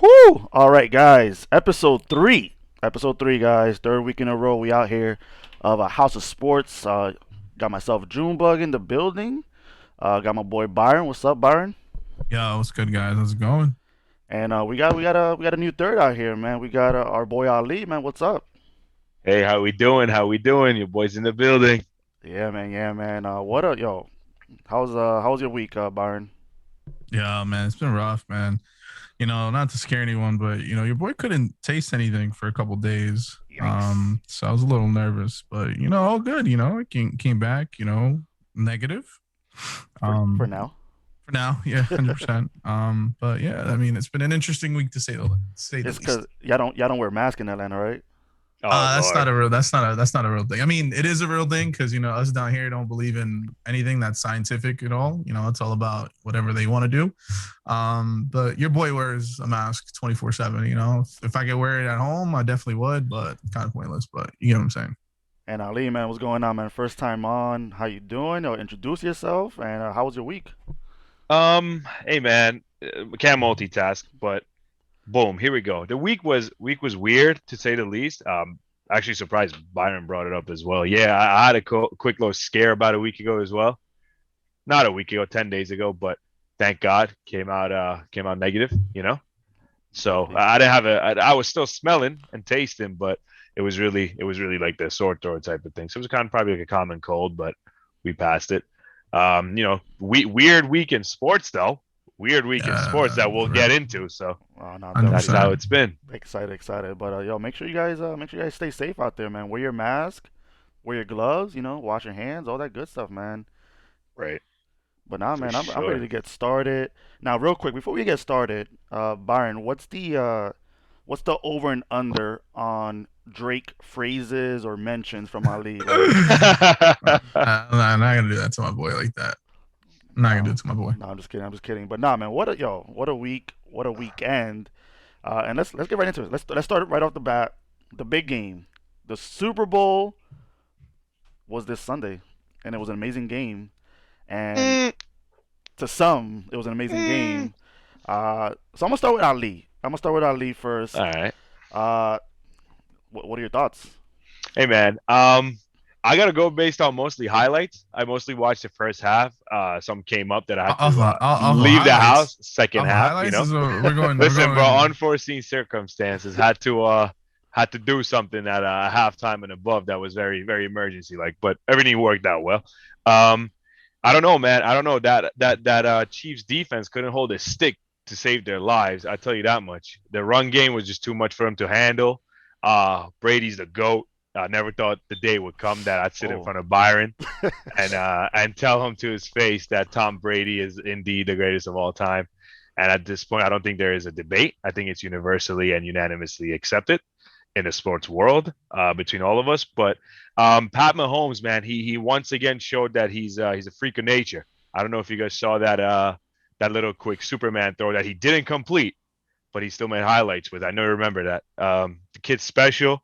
Whoo! All right, guys. Episode three. Episode three, guys. Third week in a row. We out here of a House of Sports. Got myself Junebug in the building. Got my boy Byron. What's up, Byron? Yo, what's good, guys? How's it going? And we got a new third out here, man. We got our boy Ali, man. What's up? Hey, how we doing? How we doing? Your boys in the building. Yeah, man. Yeah, man. What up, yo? How's your week, Byron? Yeah, man, it's been rough, man. Not to scare anyone, but your boy couldn't taste anything for a couple days. Yikes. So I was a little nervous, but all good. It came back. Negative. For Um, now. for now, yeah, 100%. But yeah, I mean, it's been an interesting week to say the It's cause least. y'all don't wear masks in Atlanta, right? Oh That's not Lord. a real. That's not a real thing. I mean, it is a real thing because us down here don't believe in anything that's scientific at all. It's all about whatever they want to do. But your boy wears a mask 24/7. If I could wear it at home, I definitely would, but it's kind of pointless. But you know what I'm saying. And Ali, man, what's going on, man? First time on. How you doing? Or introduce yourself. And how was your week? Hey man, can't multitask, but boom, here we go. The week was weird to say the least. Actually surprised Byron brought it up as well. Yeah, I had a quick little scare about a week ago as well. Not a week ago, 10 days ago, but thank God came out negative. So Definitely. I didn't have I was still smelling and tasting, but it was really like the sore throat type of thing. So it was kind of probably like a common cold, but we passed it. Weird week in sports though. Weird week in sports Yeah, that we'll for get real, into. So Oh, no, hundred that's definitely how percent. it's been. excited. But yo, make sure you guys stay safe out there, man. Wear your mask, wear your gloves. Wash your hands, all that good stuff, man. Right. But nah, For man, I'm ready sure. to get started. Now, real quick, before we get started, Byron, what's the over and under on Drake phrases or mentions from Ali? Like, I'm not gonna do that to my boy like that. I'm not gonna do no, it to my boy. no, I'm just kidding. I'm just kidding. But nah, man, what a week, what a weekend. And let's get right into it. Let's start right off the bat. The big game, the Super Bowl was this Sunday, and it was an amazing game. And Mm, to some, it was an amazing mm. game. So I'm gonna start with Ali. I'm gonna start with Ali All first. right. Uh, what are your thoughts? Hey man. I gotta go based on mostly highlights. I mostly watched the first half. Some came up that I had Off to of, off of leave the highlights, house. Second off of half, highlights is we're going. We're Listen, bro, going. unforeseen circumstances had to do something at halftime and above that was very, very emergency like, but everything worked out well. Um, I don't know, man. I don't know that Chiefs defense couldn't hold a stick to save their lives. I tell you that much. The run game was just too much for them to handle. Brady's the goat. I never thought the day would come that I'd sit in Oh, front of Byron and tell him to his face that Tom Brady is indeed the greatest of all time. And at this point, I don't think there is a debate. I think it's universally and unanimously accepted in the sports world between all of us. But Pat Mahomes, man, he once again showed that he's a freak of nature. I don't know if you guys saw that little quick Superman throw that he didn't complete, but he still made highlights with. I know you remember that. The kid's special.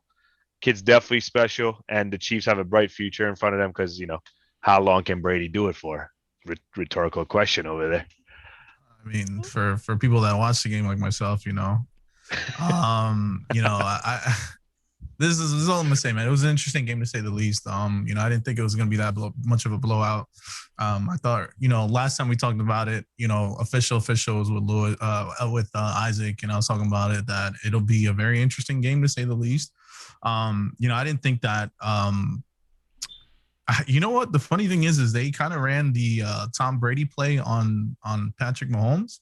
Kid's definitely special, and the Chiefs have a bright future in front of them because how long can Brady do it for? Rhetorical question over there. I mean, for people that watch the game like myself, I this is all I'm gonna say, man. It was an interesting game to say the least. I didn't think it was gonna be that much of a blowout. I thought, last time we talked about it, officials with Louis, with Isaac, and I was talking about it that it'll be a very interesting game to say the least. I didn't think that. You know what? The funny thing is they kind of ran the Tom Brady play on Patrick Mahomes.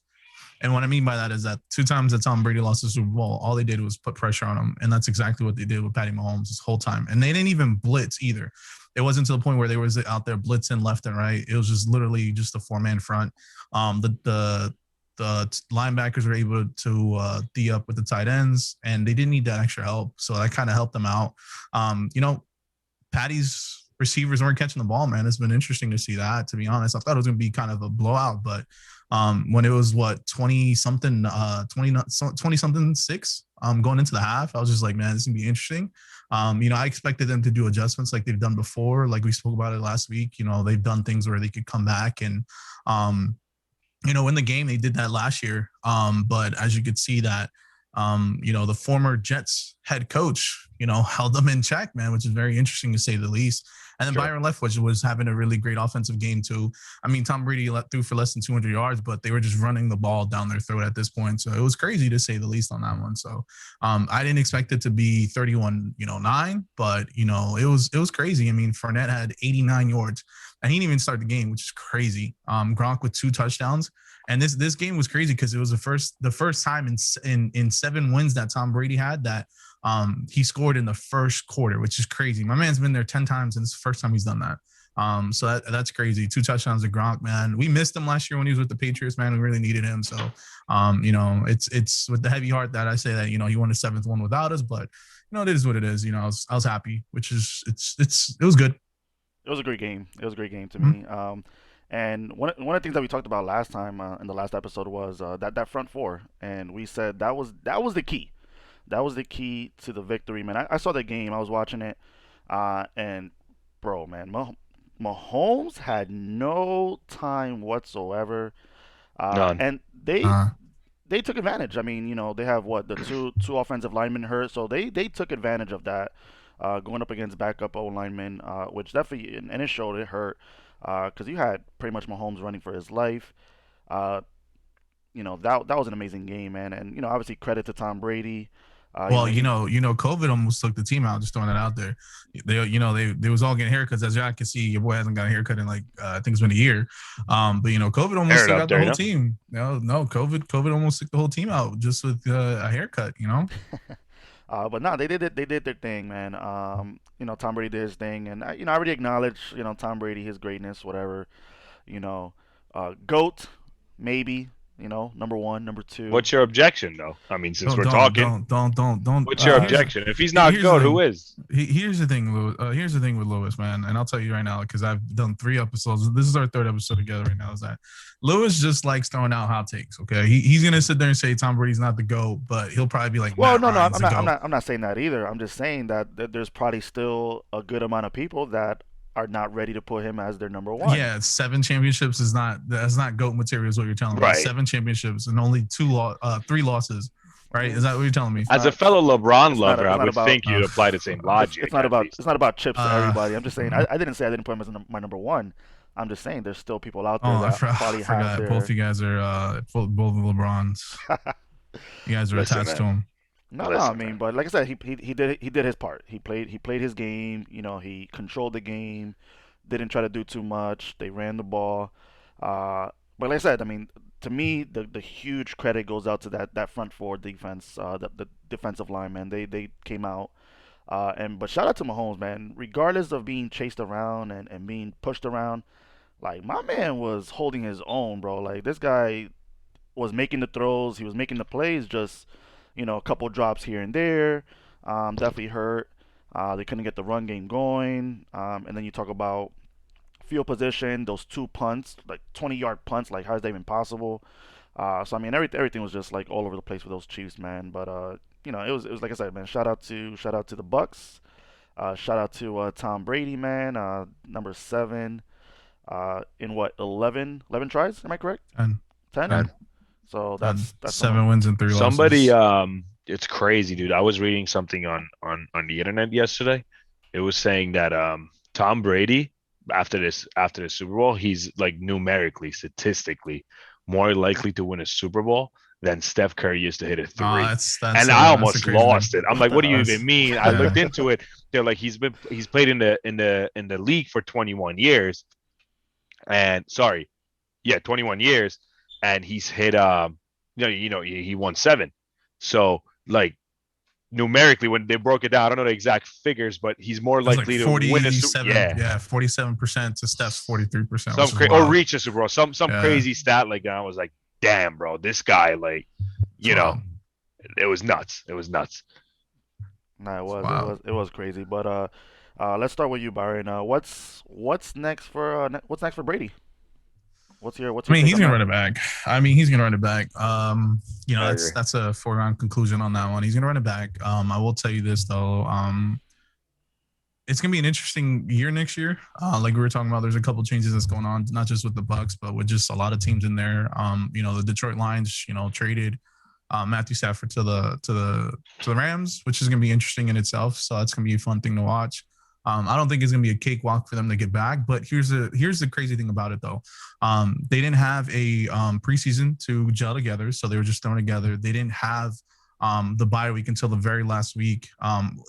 And what I mean by that is that two times that Tom Brady lost the Super Bowl, all they did was put pressure on him, and that's exactly what they did with Patty Mahomes this whole time. And they didn't even blitz either. It wasn't to the point where they was out there blitzing left and right. It was just literally just a 4-man front. The linebackers were able to D up with the tight ends, and they didn't need that extra help, so that kind of helped them out. Patty's receivers weren't catching the ball, man. It's been interesting to see that, to be honest. I thought it was going to be kind of a blowout, but when it was 20 something, 20 something six, going into the half, I was just like, man, this is going to be interesting. I expected them to do adjustments like they've done before. Like we spoke about it last week, they've done things where they could come back and, um, in the game they did that last year. But as you could see that, the former Jets head coach, held them in check, man, which is very interesting to say the least. And then Sure. Byron Leftwich was having a really great offensive game too. I mean, Tom Brady threw for less than 200 yards, but they were just running the ball down their throat at this point. So it was crazy to say the least on that one. So I didn't expect it to be 31-9, but it was crazy. I mean, Fournette had 89 yards, and he didn't even start the game, which is crazy. Gronk with 2 touchdowns. And this game was crazy because it was the first time in 7 wins that Tom Brady had that he scored in the first quarter, which is crazy. My man's been there 10 times, and it's the first time he's done that. So that's crazy. 2 touchdowns to Gronk, man. We missed him last year when he was with the Patriots, man. We really needed him. So, it's with the heavy heart that I say that, he won the 7th one without us, but it is what it is. I was happy, which is, it was good. It was a great game. It was a great game to Mm-hmm. me. And one of the things that we talked about last time in the last episode was that front four, and we said that was the key. That was the key to the victory, man. I saw the game. I was watching it, and bro, man, Mahomes had no time whatsoever, None. and they Uh, they took advantage. I mean, they have what the two offensive linemen hurt, so they took advantage of that, going up against backup O linemen, which definitely and it showed it hurt, because you had pretty much Mahomes running for his life. Uh, that was an amazing game, man, and obviously credit to Tom Brady. Well, He COVID almost took the team out. Just throwing that out there. They was all getting haircuts. As y'all can see, your boy hasn't got a haircut in like I think it's been a year. But COVID almost Hair it took up out the there, whole team. No, COVID almost took the whole team out just with a haircut. but no, they did it. They did their thing, man. Tom Brady did his thing, and I already acknowledge, Tom Brady, his greatness, whatever. You know, goat, maybe. Number one, number two. What's your objection, though? I mean, since Don't we're don't talking, don't don't don't don't. what's your Here's objection? If he's not here's the good, who thing. is? Here's the thing, Lewis. Here's the thing with Lewis, man, and I'll tell you right now because I've done 3 episodes. This is our 3rd episode together right now. Is that Lewis just likes throwing out hot takes? Okay, he's gonna sit there and say Tom Brady's not the GOAT, but he'll probably be like, Well, Matt no, no, Ryan's I'm the not. I'm GOAT. not. I'm not saying that either. I'm just saying that there's probably still a good amount of people that are not ready to put him as their number one. Yeah, 7 championships that's not GOAT material. Is what you're telling me? Right. 7 championships and only 3 losses. Right? Is that what you're telling me? As a Not. fellow LeBron It's not. lover, I It's not would about. think you'd apply the same logic It's not at about. least. It's not about chips to Uh, everybody. I'm just saying. I didn't say I didn't put him as my number one. I'm just saying there's still people out Oh, there I that probably have forgot. Both their. you guys are both LeBrons. You guys are Listen, attached to man. him. No, no. I Listen, mean, man. but like I said, he did his part. He played his game. He controlled the game. Didn't try to do too much. They ran the ball. But like I said, I mean, to me, the huge credit goes out to that front four defense, the defensive line, man. They came out. But shout out to Mahomes, man. Regardless of being chased around and being pushed around, like my man was holding his own, bro. Like this guy was making the throws, he was making the plays, just a couple drops here and there. Definitely hurt. They couldn't get the run game going. And then you talk about field position, those 2 punts, like 20-yard punts. Like how is that even possible? So I mean, everything was just like all over the place with those Chiefs, man. But it was like I said, man. Shout out to the Bucks. Shout out to Tom Brady, man. Number 7. In what 11 tries? Am I correct? 10, 10. 10, So 10. that's 7 wins and 3 Somebody, losses. it's crazy, dude. I was reading something on the internet yesterday. It was saying that Tom Brady after the Super Bowl, he's like numerically, statistically more likely to win a Super Bowl than Steph Curry used to hit a Oh, three. that's And I that's a almost crazy lost thing. it. I'm what like, the what do you hell? even That's mean? I looked yeah. into it. They're like, he's played in the league for 21 years. And sorry, yeah, 21 years, and he's hit he won 7. So like numerically, when they broke it down, I don't know the exact figures, but he's more It's like likely to win a Super. 47, Yeah, yeah, 47% to Steph's 43%, some which is or wild. reach a Super Bowl, some Yeah, crazy stat like that. I was like, damn, bro, this guy, like, it's you know, wild. it was nuts. It was nuts. Nah, it It's was, it wild. was, it was crazy. But let's start with you, Byron. What's next for what's next for Brady? What's I your mean, take he's on gonna that? run it back. I mean, he's gonna run it back. I That's agree. that's a foregone conclusion on that one. He's gonna run it back. I will tell you this though. it's gonna be an interesting year next year. Like we were talking about, there's a couple changes that's going on, not just with the Bucks, but with just a lot of teams in there. The Detroit Lions, traded Matthew Stafford to the Rams, which is gonna be interesting in itself. So that's gonna be a fun thing to watch. I don't think it's gonna be a cakewalk for them to get back, but here's the crazy thing about it though. They didn't have a preseason to gel together, so they were just thrown together. They didn't have the bye week until the very last week.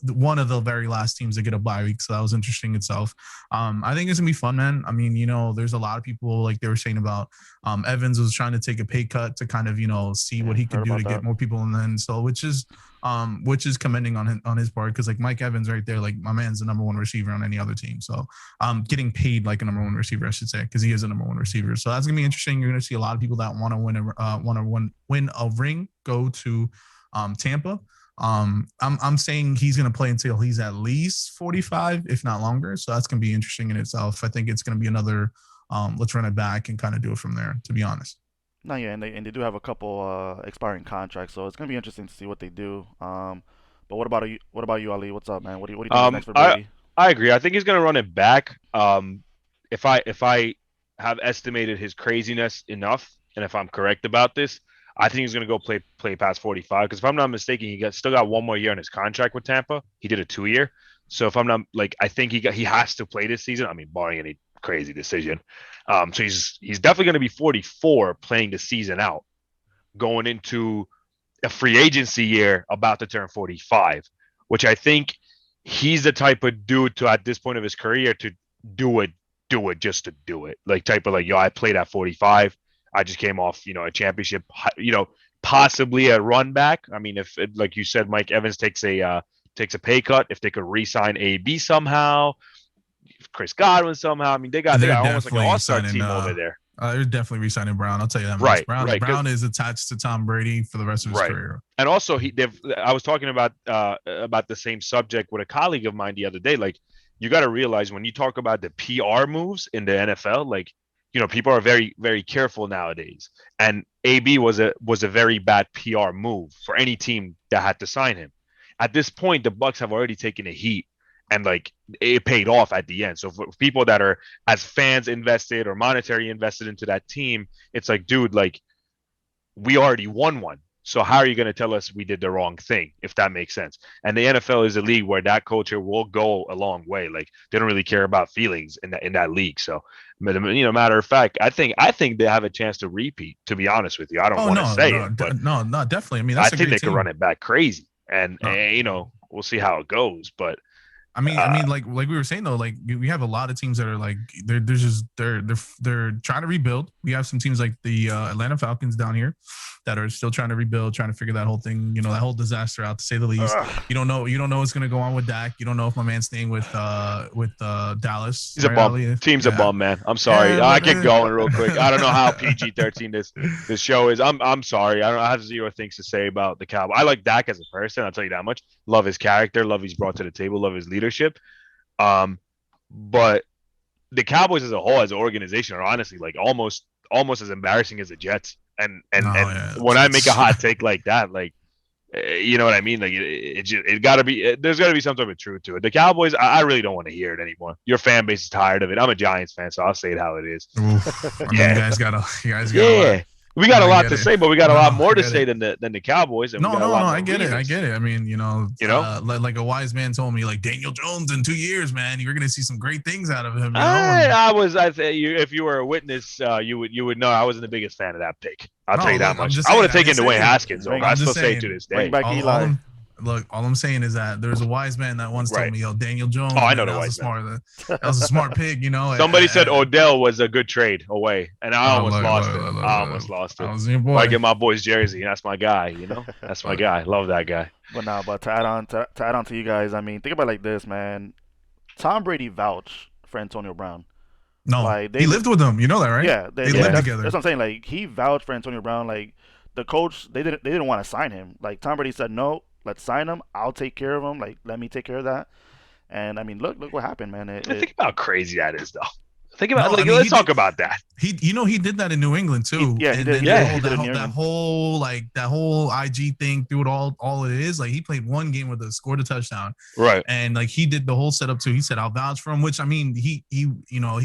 One of the very last teams to get a bye week, so that was interesting itself. I think it's gonna be fun, man. I mean, there's a lot of people, like they were saying about Evans was trying to take a pay cut to kind of see what he could do to get more people in. Then so which is commending on his part, because like Mike Evans right there, like my man's the number one receiver on any other team. So getting paid like a number one receiver, I should say, because he is a number one receiver. So that's gonna be interesting. You're gonna see a lot of people that want to win a ring go to Tampa. I'm saying he's going to play until he's at least 45, if not longer. So that's going to be interesting in itself. I think it's going to be another let's run it back and kind of do it from there, to be honest. No, yeah, and they do have a couple expiring contracts, so it's going to be interesting to see what they do. But what about you? What about you, Ali? What's up, man? What do you think is next for Brady? I agree. I think he's going to run it back. If I have estimated his craziness enough, and if I'm correct about this, I think he's going to go play past 45, because if I'm not mistaken, still got one more year on his contract with Tampa. He did a 2-year. So if I'm not I think he has to play this season. I mean, barring any crazy decision. So he's definitely going to be 44 playing the season out, going into a free agency year about to turn 45, which I think he's the type of dude to, at this point of his career, to do it just to do it. Like type of I played at 45. I just came off, a championship, possibly a run back. I mean, if like you said, Mike Evans takes a pay cut, if they could re-sign AB somehow, Chris Godwin somehow. I mean, they got almost like an all-star team over there. They're definitely re-signing Brown. I'll tell you that much. Right, Brown is attached to Tom Brady for the rest of his career. And also, I was talking about the same subject with a colleague of mine the other day. Like, you got to realize when you talk about the PR moves in the NFL, like, people are very, very careful nowadays. And AB was a very bad PR move for any team that had to sign him. At this point, the Bucks have already taken a heat, and like it paid off at the end. So for people that are as fans invested or monetary invested into that team, it's like, dude, like we already won one. So how are you going to tell us we did the wrong thing, if that makes sense? And the NFL is a league where that culture will go a long way. Like they don't really care about feelings in that league. So, matter of fact, I think they have a chance to repeat. To be honest with you, I don't want to say it, but no, definitely. I mean, I think they could run it back crazy, and we'll see how it goes. But I mean, like we were saying though, like we have a lot of teams that are like they're trying to rebuild. We have some teams like the Atlanta Falcons down here that are still trying to rebuild, trying to figure that whole thing, that whole disaster out, to say the least. You don't know what's going to go on with Dak. You don't know if my man's staying with Dallas. He's a bum. Team's a bum, man. I'm sorry. I get going real quick. I don't know how PG-13 this show is. I'm sorry. I have zero things to say about the Cowboys. I like Dak as a person. I'll tell you that much. Love his character. Love he's brought to the table. Love his leadership. But the Cowboys as a whole, as an organization, are honestly like almost as embarrassing as the Jets. And when I make a hot take like that, like, you know what I mean? Like it gotta be, there's gotta be some sort of truth to it. The Cowboys, I really don't want to hear it anymore. Your fan base is tired of it. I'm a Giants fan, so I'll say it how it is. Oof. I mean, you guys got we got a lot to say, but we got a lot more to say than the Cowboys. And I get it. I mean, like a wise man told me, like Daniel Jones in 2 years, man, you're gonna see some great things out of him. I say if you were a witness, you would know I wasn't the biggest fan of that pick. I'll tell you that much. I would have taken Dwayne Haskins over. I still say to this day. Bring back Eli. Look, all I'm saying is that there's a wise man that once told me, Daniel Jones. Oh, I know the wise man. That was a smart pick, Somebody said Odell was a good trade away, and I almost lost it. I get my boy's jersey, and that's my guy. That's my guy. Love that guy. But to add on to you guys, I mean, think about it like this, man. Tom Brady vouched for Antonio Brown. No, he lived with him. You know that, right? Yeah, they lived together. That's what I'm saying. Like he vouched for Antonio Brown. Like the coach, they didn't want to sign him. Like Tom Brady said, no. Let's sign him. I'll take care of him. Like, let me take care of that. And I mean, look what happened, man. Think about how crazy that is, though. Think about let's talk about that. he did that in New England too. He And did. then Yeah. He did it in New that England. whole IG thing through it all it is. Like he played one game with scored a touchdown. Right. And like he did the whole setup too. He said, I'll vouch for him, which I mean, he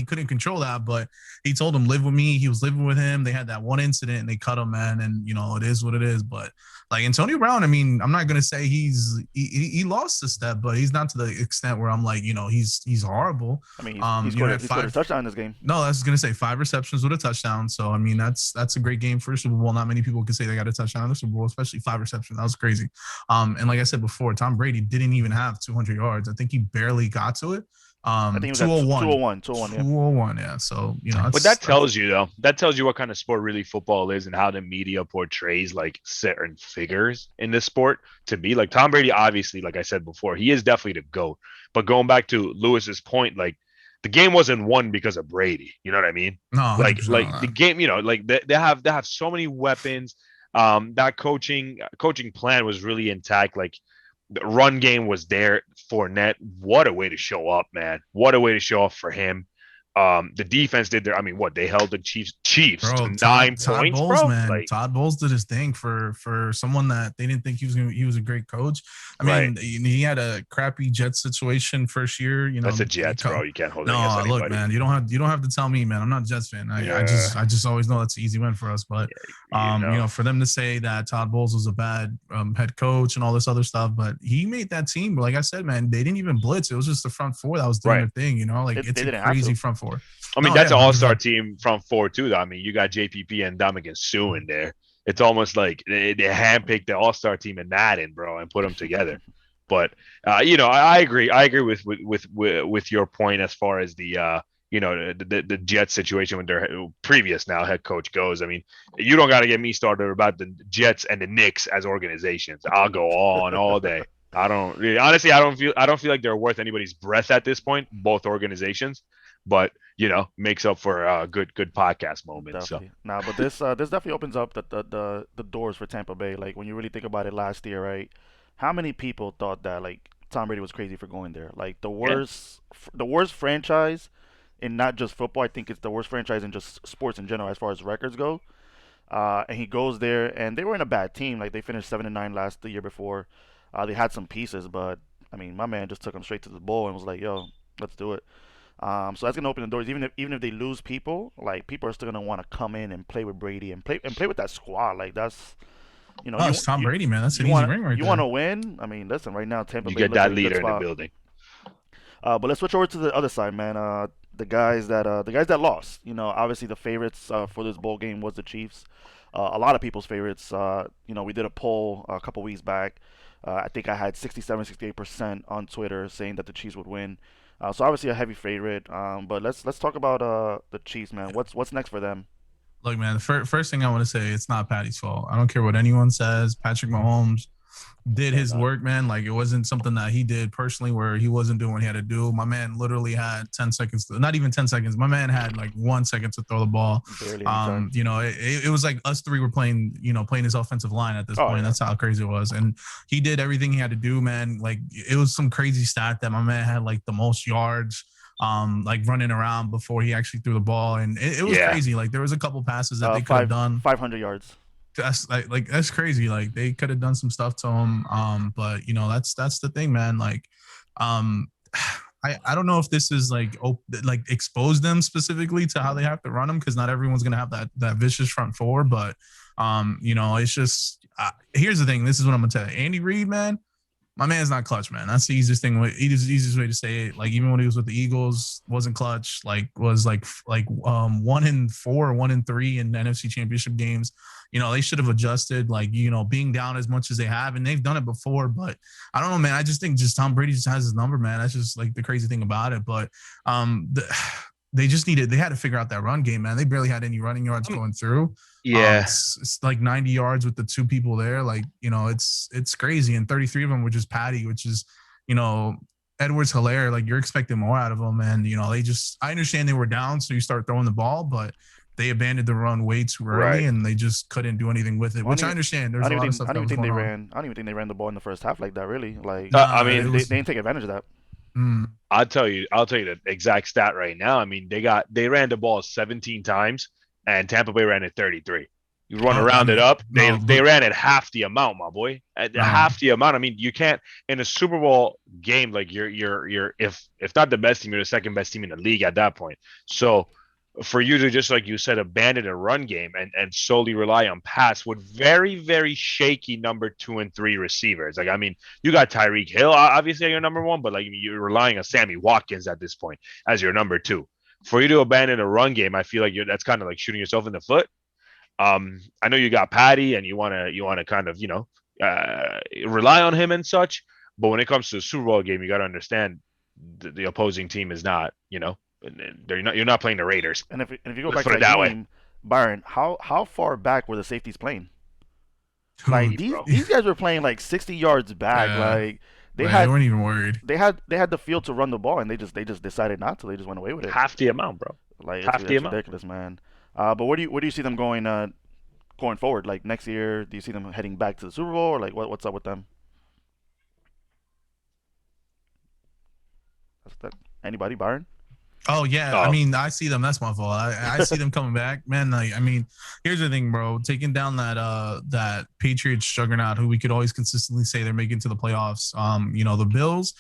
couldn't control that, but he told him live with me. He was living with him. They had that one incident and they cut him, man. And it is what it is. But like Antonio Brown, I mean, I'm not gonna say he lost a step, but he's not to the extent where I'm like, he's horrible. I mean, he scored a touchdown in this game. No, I was gonna say 5 receptions with a touchdown. So I mean, that's a great game for a Super Bowl. Not many people can say they got a touchdown in the Super Bowl, especially 5 receptions. That was crazy. And like I said before, Tom Brady didn't even have 200 yards. I think he barely got to it. I think it was 201. 201. Yeah. 201, yeah. So, But that tells you though, that tells you what kind of sport really football is and how the media portrays like certain figures in this sport to be. Like Tom Brady, obviously, like I said before, he is definitely the GOAT. But going back to Lewis's point, like the game wasn't won because of Brady. You know what I mean? No, like 100% like not. the game, like they have so many weapons. That coaching plan was really intact. Like the run game was there for Net. What a way to show up, man. What a way to show up for him. The defense did their, I mean, what they held the Chiefs Bro, to Todd 9 points, Bowles, bro. man. Like, Todd Bowles did his thing for someone that they didn't think he was a great coach. I mean, Right. he had a crappy Jets situation first year. That's the Jets, bro. You can't hold it against No, anybody. look, man, you don't have to tell me, man. I'm not a Jets fan. I just always know that's an easy win for us. But for them to say that Todd Bowles was a bad head coach and all this other stuff, but he made that team. But like I said, man, they didn't even blitz. It was just the front four that was doing their thing. Like it's a crazy front four. I mean, that's an all-star team from 4 too, though. I mean, you got JPP and Dominican Sue in there. It's almost like they handpicked the all-star team in Madden, bro, and put them together. But I agree. I agree with your point as far as the the Jets situation with their previous now head coach goes. I mean, you don't got to get me started about the Jets and the Knicks as organizations. I'll go on all day. I don't feel like they're worth anybody's breath at this point, both organizations. But makes up for a good podcast moment. Definitely. But this definitely opens up the doors for Tampa Bay. Like when you really think about it, last year, right? How many people thought that like Tom Brady was crazy for going there? Like the worst franchise in not just football. I think it's the worst franchise in just sports in general as far as records go. And he goes there, and they were in a bad team. Like they finished 7-9 the year before. They had some pieces, but I mean, my man just took them straight to the bowl and was like, "Yo, let's do it." So that's gonna open the doors. Even if they lose people, like people are still gonna want to come in and play with Brady and play with that squad. Like that's it's Tom Brady, man. That's an easy ring right there. You want to win? I mean, listen, right now Tampa Bay get that leader in the building. But let's switch over to the other side, man. The guys that lost. Obviously the favorites for this bowl game was the Chiefs. A lot of people's favorites. We did a poll a couple weeks back. I think I had 67-68% on Twitter saying that the Chiefs would win. So obviously a heavy favorite. But let's talk about the Chiefs, man. What's next for them? Look, man, the first thing I want to say, it's not Patty's fault. I don't care what anyone says. Patrick Mahomes did his work, man. Like it wasn't something that he did personally where he wasn't doing what he had to do. My man literally had 10 seconds, not even 10 seconds. My man had like 1 second to throw the ball. It was like us three were playing his offensive line at this point. Yeah. That's how crazy it was. And he did everything he had to do, man. Like it was some crazy stat that my man had like the most yards like running around before he actually threw the ball. And it was crazy. Like there was a couple passes that they could have done. 500 yards. That's like that's crazy. Like they could have done some stuff to him. But that's the thing, man. Like, I don't know if this is like expose them specifically to how they have to run them because not everyone's gonna have that vicious front four. But it's just here's the thing. This is what I'm gonna tell you. Andy Reid, man. My man's not clutch, man. That's the easiest thing. Easiest way to say it. Like even when he was with the Eagles, wasn't clutch. Like was like 1-4, 1-3 in the NFC Championship games. They should have adjusted. Like being down as much as they have, and they've done it before. But I don't know, man. I just think Tom Brady just has his number, man. That's just like the crazy thing about it. But they had to figure out that run game, man. They barely had any running yards going through. Yeah. It's like 90 yards with the 2 people there. Like, it's crazy. And 33 of them were just Patty, which is, Edwards Hilaire. Like you're expecting more out of them. And, I understand they were down. So you start throwing the ball, but they abandoned the run way too early and they just couldn't do anything with it, which I understand. There's a lot of stuff. I don't even think they ran the ball in the first half like that, really. Like, I mean, they didn't take advantage of that. I'll tell you the exact stat right now. I mean, they ran the ball 17 times, and Tampa Bay ran it 33. You want to I round it mean, up? They no, they but ran it half the amount, my boy. At no. half the amount. I mean, you can't in a Super Bowl game like you're if not the best team, you're the second best team in the league at that point. So for you to just like you said abandon a run game and solely rely on pass with very shaky number 2 and 3 receivers. Like I mean, you got Tyreek Hill obviously your number one, but like you're relying on Sammy Watkins at this point as your number two. For you to abandon a run game, I feel like that's kind of like shooting yourself in the foot. I know you got Patty and you wanna kind of rely on him and such, but when it comes to the Super Bowl game, you got to understand the opposing team is not you're not playing the Raiders. And if you go Let's back put to it that that way. game, Byron, how far back were the safeties playing? Like Dude, these guys were playing like 60 yards back. yeah, Like they they had weren't even worried. they had the field to run the ball, and they just decided not to. They just went away with it. Half the amount, bro. Like Half the it's amount. ridiculous, man. But where do you see them going forward? Like next year, do you see them heading back to the Super Bowl, or like what's up with them? That's that. Anybody, Byron? Oh yeah, I Oh, mean, I see them. That's my fault. I see them coming back, man. Like, I mean, here's the thing, bro. Taking down that Patriots juggernaut, who we could always consistently say they're making to the playoffs. The Bills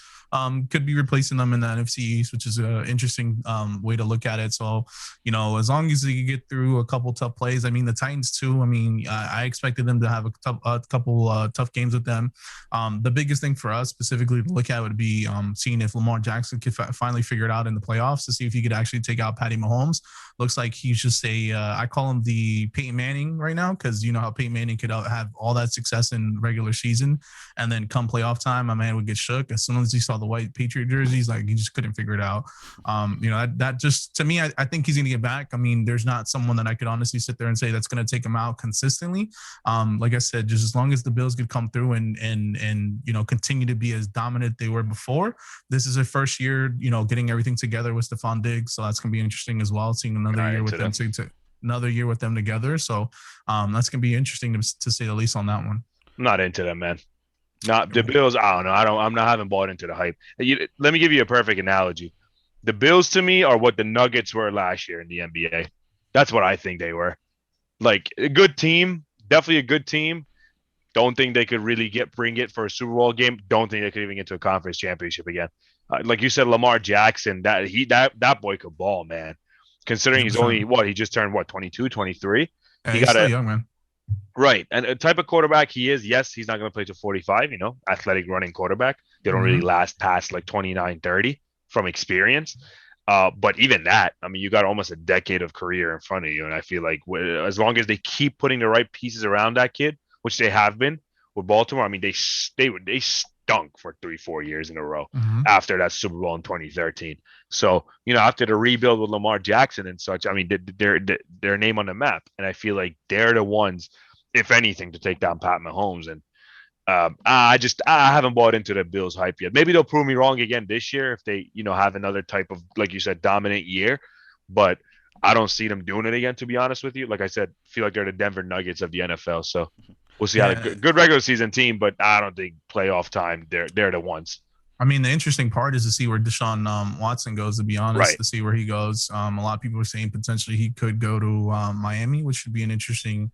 could be replacing them in the NFC East, which is an interesting way to look at it. So, as long as they get through a couple tough plays, I mean, the Titans too. I mean, I expected them to have a couple tough games with them. The biggest thing for us specifically to look at would be seeing if Lamar Jackson could finally figure it out in the playoffs to see if he could actually take out Patty Mahomes. Looks like he's just I call him the Peyton Manning right now, because you know how Peyton Manning could have all that success in regular season, and then come playoff time, my man would get shook. As soon as he saw the white Patriot jerseys, like he just couldn't figure it out. That just to me, I think he's going to get back. I mean, there's not someone that I could honestly sit there and say that's going to take him out consistently. Like I said, just as long as the Bills could come through and continue to be as dominant they were before. This is their first year, getting everything together with Stephon Diggs, so that's going to be interesting as well. Seeing another year with them another year with them together. So that's going to be interesting to say the least on that one. I'm not into them, man. Not the Bills. I don't know. I'm not having bought into the hype. Let me give you a perfect analogy. The Bills to me are what the Nuggets were last year in the NBA. That's what I think they were. Like a good team, definitely a good team. Don't think they could really bring it for a Super Bowl game. Don't think they could even get to a conference championship again. Like you said, Lamar Jackson, that boy could ball, man. Considering he's only he just turned 22, 23. Yeah, He he's got still a young, man. right and a type of quarterback he is. Yes, he's not going to play to 45. Athletic running quarterback. They don't really Mm-hmm. last past like 29, 30 from experience. But even that, I mean, you got almost a decade of career in front of you, and I feel like as long as they keep putting the right pieces around that kid, which they have been with Baltimore. I mean, they stunk for 3-4 years in a row Mm-hmm. after that Super Bowl in 2013. So after the rebuild with Lamar Jackson and such, I mean, their name on the map, and I feel like they're the ones, if anything, to take down Pat Mahomes. And I haven't bought into the Bills hype yet. Maybe they'll prove me wrong again this year if they have another type of, like you said, dominant year. But I don't see them doing it again, to be honest with you. Like I said, feel like they're the Denver Nuggets of the NFL. So we'll see how Yeah. the good regular season team, but I don't think playoff time they're the ones. I mean, the interesting part is to see where Deshaun Watson goes, to be honest, Right. to see where he goes. A lot of people are saying potentially he could go to Miami, which should be an interesting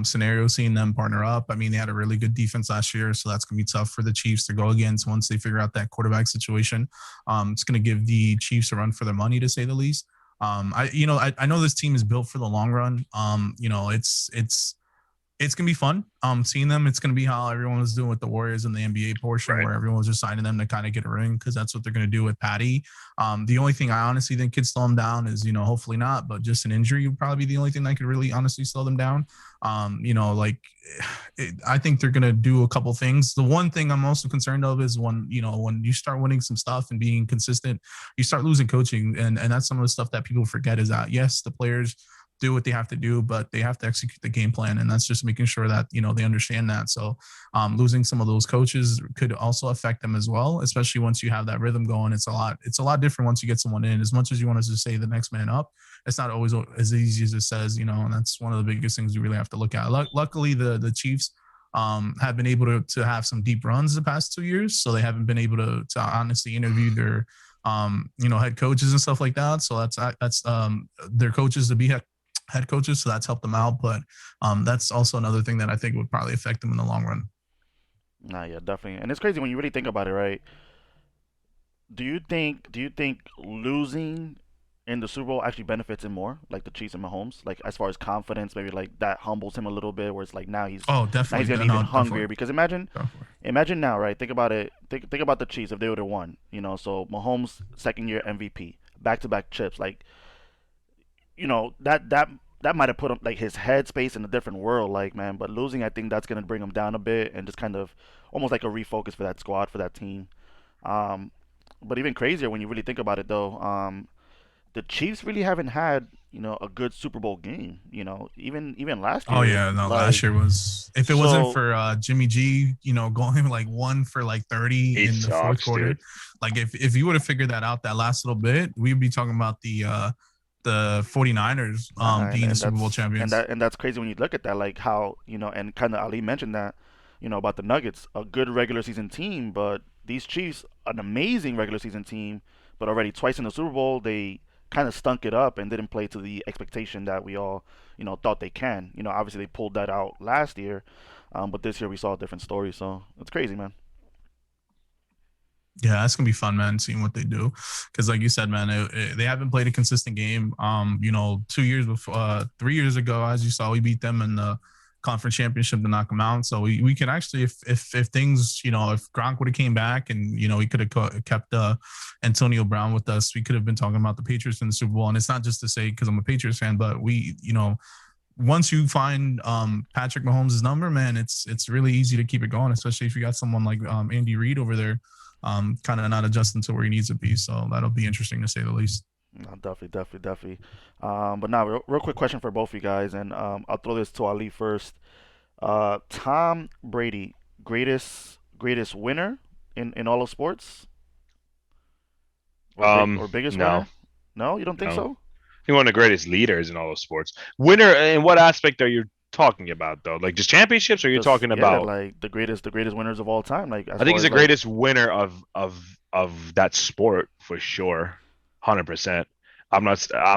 scenario, seeing them partner up. I mean, they had a really good defense last year, so that's going to be tough for the Chiefs to go against once they figure out that quarterback situation. It's going to give the Chiefs a run for their money, to say the least. I know this team is built for the long run. It's gonna be fun. Seeing them, it's gonna be how everyone was doing with the Warriors in the NBA portion, Right. where everyone was just signing them to kind of get a ring, because that's what they're gonna do with Patty. The only thing I honestly think could slow them down is, hopefully not, but just an injury would probably be the only thing that could really honestly slow them down. I think they're gonna do a couple things. The one thing I'm also concerned of is when you start winning some stuff and being consistent, you start losing coaching, and that's some of the stuff that people forget is that yes, the players do what they have to do, but they have to execute the game plan, and that's just making sure that they understand that. So losing some of those coaches could also affect them as well, especially once you have that rhythm going. It's a lot different once you get someone in. As much as you want us to say the next man up, it's not always as easy as it says, and that's one of the biggest things we really have to look at. Luckily, the Chiefs have been able to have some deep runs the past 2 years. So they haven't been able to honestly interview their head coaches and stuff like that. So that's their coaches to be head coaches. So that's helped them out. But that's also another thing that I think would probably affect them in the long run. Nah, yeah, definitely. And it's crazy when you really think about it, right? Do you think losing in the Super Bowl actually benefits him more, like the Chiefs and Mahomes, like as far as confidence, maybe like that humbles him a little bit, where it's like Oh, now he's definitely. gonna be No, even hungrier definitely. because Definitely. imagine now, right? Think about it. Think about the Chiefs if they would have won, So Mahomes second year MVP, back to back chips, like that might have put him like his headspace in a different world, like man. But losing, I think that's gonna bring him down a bit and just kind of almost like a refocus for that squad for that team. Um, but even crazier when you really think about it, though. The Chiefs really haven't had a good Super Bowl game. Even last Oh year, yeah, no. Last like year was, if it wasn't so. for Jimmy G, going like 1 for 30 He in the fourth sucks, quarter, dude. like if you would have figured that out that last little bit, we'd be talking about the 49ers Nah, and, being the and Super Bowl that's and champions. that and that's crazy when you look at that, like how and kind of Ali mentioned that, about the Nuggets, a good regular season team, but these Chiefs, an amazing regular season team, but already twice in the Super Bowl, they kind of stunk it up and didn't play to the expectation that we all, thought they can. Obviously they pulled that out last year, but this year we saw a different story, so it's crazy, man. Yeah, that's gonna be fun, man. Seeing what they do, because like you said, man, they haven't played a consistent game. 2 years before, 3 years ago, as you saw, we beat them in the conference championship to knock them out. So we can actually, if things, if Gronk would have came back and we could have kept Antonio Brown with us, we could have been talking about the Patriots in the Super Bowl. And it's not just to say because I'm a Patriots fan, but once you find Patrick Mahomes' number, man, it's really easy to keep it going, especially if you got someone like Andy Reid over there, kind of not adjusting to where he needs to be. So that'll be interesting to say the least. No, definitely, definitely, definitely. But now, real quick question for both of you guys, and I'll throw this to Ali first. Tom Brady, greatest winner in all of sports, or biggest No, winner? No, you don't think no. so? He's one of the greatest leaders in all of sports. Winner in what aspect are you talking about though? Like just championships, or are you Just talking yeah, about? like the greatest winners of all time. Like as I think far he's as the like, greatest winner of that sport for sure, 100%. I'm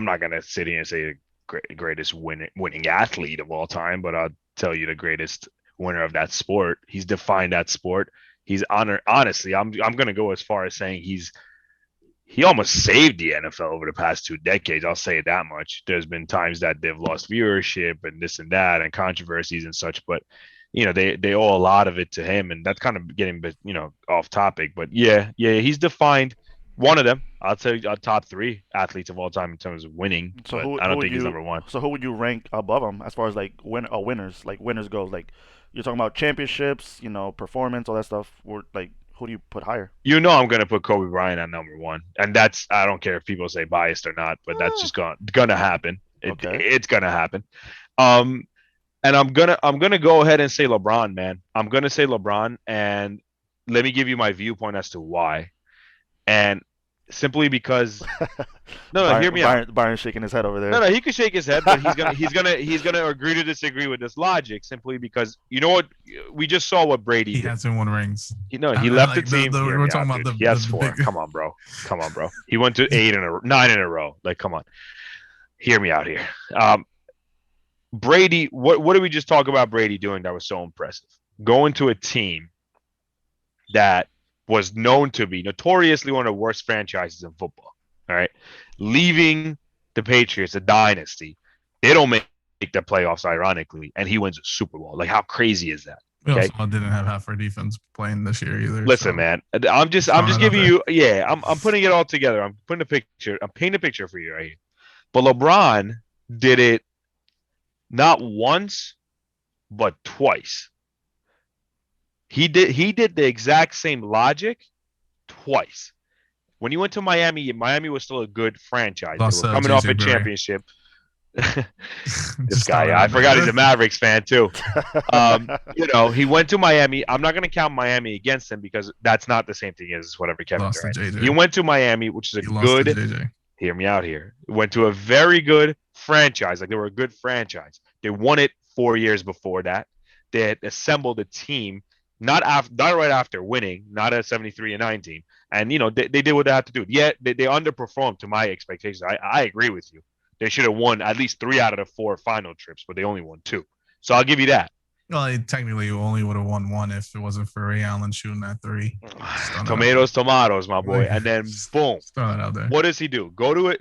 not gonna sit here and say the greatest winning athlete of all time, but I'll tell you the greatest winner of that sport. He's defined that sport. He's honestly, I'm gonna go as far as saying he almost saved the NFL over the past 2 decades. I'll say it that much. There's been times that they've lost viewership and this and that and controversies and such, but they owe a lot of it to him, and that's kind of getting off topic. But yeah, he's defined one of them. I'll tell you, top three athletes of all time in terms of winning, so but who I who don't would think he's you number one. so who would you rank above him as far as like winners, like winners goes? Like you're talking about championships, performance, all that stuff. Or like who do you put higher? I'm gonna put Kobe Bryant at number one, and that's I don't care if people say biased or not, but that's Ah, just gonna happen. okay. It's gonna happen. Um, and I'm gonna go ahead and say LeBron, man. I'm gonna say LeBron, and let me give you my viewpoint as to why. And simply because no, hear Byron, me out. Byron, Byron shaking his head over No, there. no, he could shake his head, but he's gonna agree to disagree with this logic simply because you know what we just saw what Brady He did. has been one rings. He left the Like team. Hear we're me talking out, about dude. He has the big. four. Come on, bro. Come on, bro. He went to 9 in a row. Like, come on. Hear me out here. Brady, what did we just talk about Brady doing that was so impressive? Going to a team that was known to be notoriously one of the worst franchises in football. All right. Leaving the Patriots, a dynasty. They don't make the playoffs, ironically, and he wins a Super Bowl. Like, how crazy is that? We Okay. also didn't have half our defense playing this year either. Listen, So man. I'm just just I'm throwing just it out giving there. you I'm putting it all together. I'm putting a picture. I'm painting a picture for you right here. But LeBron did it not once, but twice. He did the exact same logic twice. When he went to Miami, Miami was still a good franchise. They Lost were coming off JJ a Berry. championship. This Just throwing it guy, I out forgot he's there. a Mavericks fan too. He went to Miami. I'm not going to count Miami against him because that's not the same thing as whatever Kevin Lost to Durant did. He JJ. went to Miami, which is a He lost to good, JJ. hear me out here, went to a very good franchise. Like they were a good franchise. They won it 4 years before that. They had assembled a team not right after winning, not at 73-19, and they did what they had to do. Yet they underperformed to my expectations. I agree with you. They should have won at least 3 out of the 4 final trips, but they only won 2. So I'll give you that. Well, technically, you only would have won 1 if it wasn't for Ray Allen shooting that 3. Tomatoes, my boy. And then boom. Just throw that out there. What does he do? Goes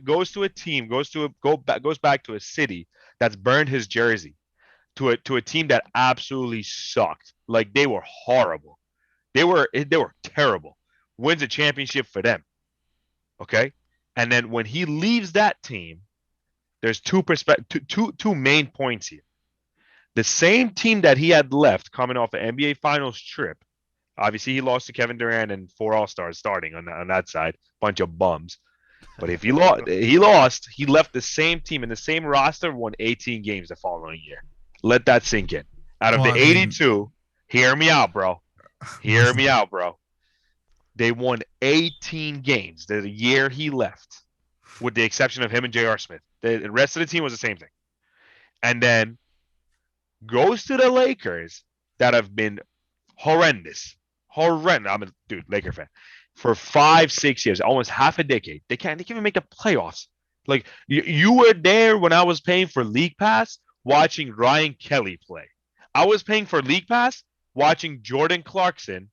back to a city that's burned his jersey, to a team that absolutely sucked. Like, they were horrible. They were terrible. Wins a championship for them. Okay? And then when he leaves that team, there's two main points here. The same team that he had left coming off an NBA Finals trip. Obviously, he lost to Kevin Durant and 4 All-Stars starting on that side. Bunch of bums. But if he lost, he left the same team in the same roster, won 18 games the following year. Let that sink in. Out of the 82, hear me out, bro. Hear me out, bro. They won 18 games the year he left, with the exception of him and J.R. Smith. The rest of the team was the same thing. And then goes to the Lakers that have been horrendous. I'm a Laker fan. For 5-6 years, almost half a decade. They can't even make the playoffs. Like, you were there when I was paying for League Pass watching Ryan Kelly play. I was paying for League Pass watching Jordan Clarkson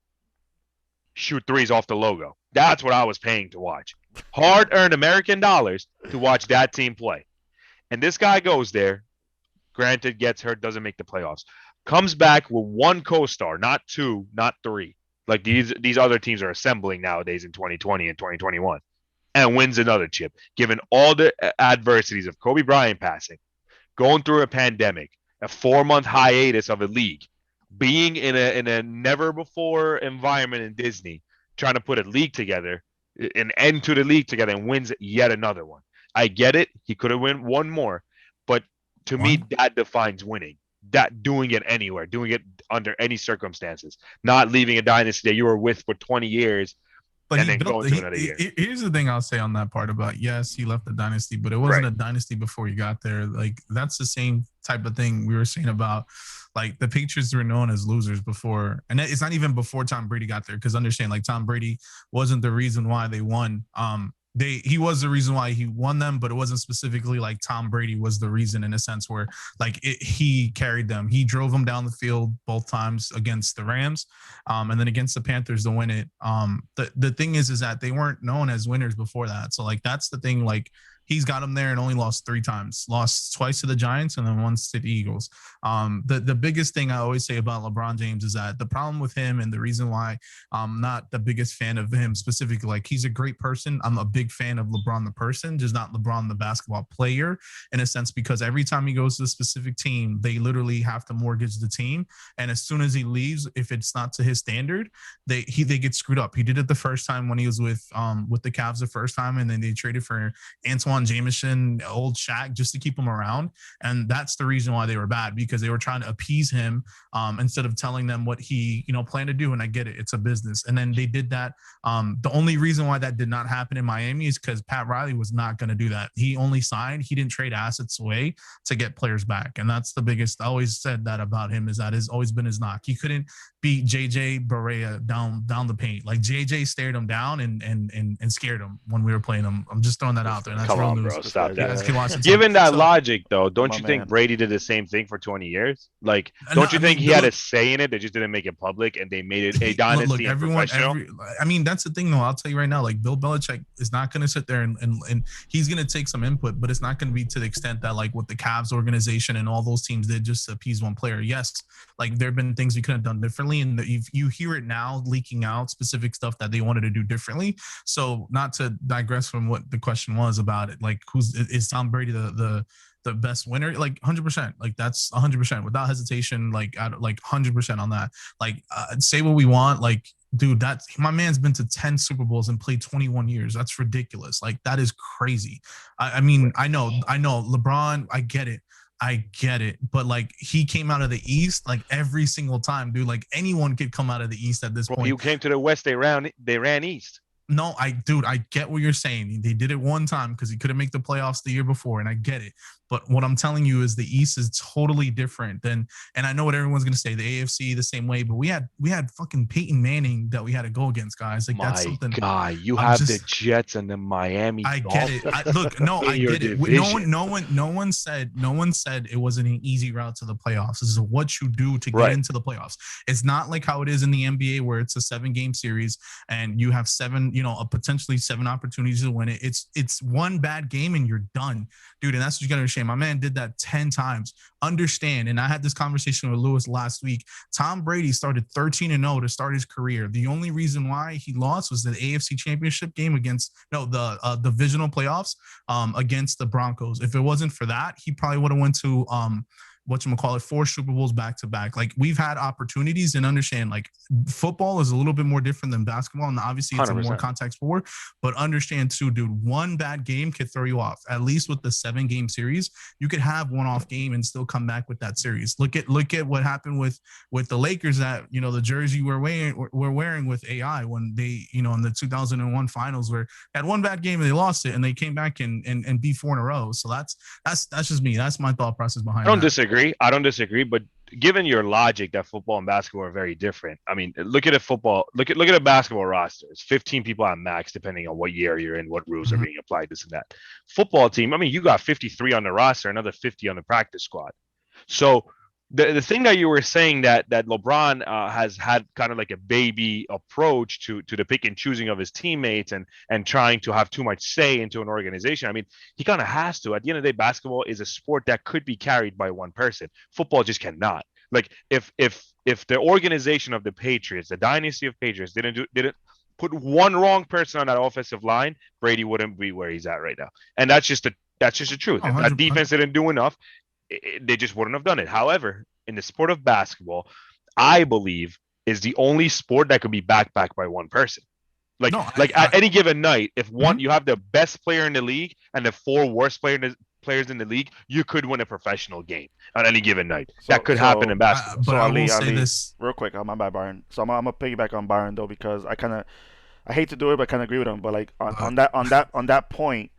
shoot threes off the logo. That's what I was paying to watch. Hard-earned American dollars to watch that team play. And this guy goes there, granted, gets hurt, doesn't make the playoffs. Comes back with 1 co-star, not 2, not 3. Like these other teams are assembling nowadays in 2020 and 2021, and wins another chip, given all the adversities of Kobe Bryant passing, going through a pandemic, a 4-month hiatus of a league, being in a never before environment in Disney, trying to put a league together, an end to the league together, and wins yet another one. I get it. He could have won 1 more, but to me, that defines winning. That doing it anywhere, doing it under any circumstances, not leaving a dynasty that you were with for 20 years but and then going to another year. Here's the thing I'll say on that part about, yes, he left the dynasty, but it wasn't a dynasty before he got there. Like, that's the same type of thing we were saying about, like, the Patriots were known as losers before. And it's not even before Tom Brady got there, because understand, like, Tom Brady wasn't the reason why they won. He was the reason why he won them, but it wasn't specifically like Tom Brady was the reason, in a sense where, like, he carried them. He drove them down the field both times against the Rams, and then against the Panthers to win it. The thing is that they weren't known as winners before that. So, like, that's the thing. Like, he's got them there and only lost 3 times. Lost twice to the Giants and then once to the Eagles. The biggest thing I always say about LeBron James is that the problem with him, and the reason why I'm not the biggest fan of him specifically, like, he's a great person. I'm a big fan of LeBron the person, just not LeBron the basketball player, in a sense, because every time he goes to a specific team, they literally have to mortgage the team. And as soon as he leaves, if it's not to his standard, they get screwed up. He did it the first time when he was with the Cavs the first time, and then they traded for Antoine Jameson, old Shaq, just to keep him around. And that's the reason why they were bad, because they were trying to appease him instead of telling them what he, planned to do. And I get it. It's a business. And then they did that. The only reason why that did not happen in Miami is because Pat Riley was not going to do that. He only signed. He didn't trade assets away to get players back. And that's the biggest. I always said that about him, is that has always been his knock. He couldn't beat JJ Barea down the paint. Like, JJ stared him down and scared him when we were playing him. I'm just throwing that out there. And that's Come on, bro. Stop that. Given Given that logic, though, don't you think Brady did the same thing for 20 years? Like, don't you think he had a say in it? They just didn't make it public, and they made it a dynasty and professional. That's the thing, though. I'll tell you right now, like, Bill Belichick is not going to sit there and he's going to take some input, but it's not going to be to the extent that, like, what the Cavs organization and all those teams did just to appease one player. Yes, like, there have been things we could have done differently, and you hear it now leaking out specific stuff that they wanted to do differently. So, not to digress from what the question was about it, like, is Tom Brady the best winner? Like, 100%. Like, that's 100% without hesitation. Like, 100% on that. Like, say what we want. Like, dude, that my man's been to 10 Super Bowls and played 21 years. That's ridiculous. Like, that is crazy. I mean, I know LeBron, I get it. But, like, he came out of the East, like, every single time, dude. Like, anyone could come out of the East at this point. You came to the West, they ran East. No, I get what you're saying. They did it one time because he couldn't make the playoffs the year before, and I get it. But what I'm telling you is the East is totally different than, and I know what everyone's gonna say, the AFC the same way, but we had fucking Peyton Manning that we had to go against, guys. Like that's My something. God, you I'm have the just, Jets and the Miami I get it. Dolphins Look, no, in I your get it. division. No one said it wasn't an easy route to the playoffs. This is what you do to get Right. into the playoffs. It's not like how it is in the NBA where it's a 7-game series and you have potentially 7 opportunities to win it. It's one bad game and you're done, dude. And that's what you gotta understand. My man did that 10 times. Understand, and I had this conversation with Lewis last week. Tom Brady started 13-0 to start his career. The only reason why he lost was the AFC Championship game against the divisional playoffs against the Broncos. If it wasn't for that, he probably would have went to whatchamacallit, 4 Super Bowls back to back. Like, we've had opportunities, and understand, like, football is a little bit more different than basketball, and obviously it's 100%. A more contact sport, but understand too, dude, one bad game could throw you off. At least with the 7-game series, you could have one off game and still come back with that series. Look at what happened with the Lakers, that, the jersey we're wearing with AI when they, in the 2001 finals, where they had one bad game and they lost it, and they came back and beat 4 in a row. So that's just me. That's my thought process behind that. I don't disagree, but given your logic that football and basketball are very different, I mean, look at a football, look at a basketball roster. It's 15 people at max, depending on what year you're in, what rules are being applied, this and that. Football team, I mean, you got 53 on the roster, another 50 on the practice squad. So the thing that you were saying, that LeBron has had kind of like a baby approach to the pick and choosing of his teammates and trying to have too much say into an organization. I mean, he kind of has to. At the end of the day, basketball is a sport that could be carried by one person. Football just cannot. Like, if the organization of the Patriots, the dynasty of Patriots, didn't put one wrong person on that offensive line, Brady wouldn't be where he's at right now. And that's just the truth. If that defense didn't do enough, they just wouldn't have done it. However, in the sport of basketball, I believe is the only sport that could be backed by one person. At any given night, if you have the best player in the league and the 4 worst players in the league, you could win a professional game on any given night. That could happen in basketball. But I will say this real quick. My bad, Byron. So I'm gonna piggyback on Byron though, because I hate to do it, but I kind of agree with him. But like on that point,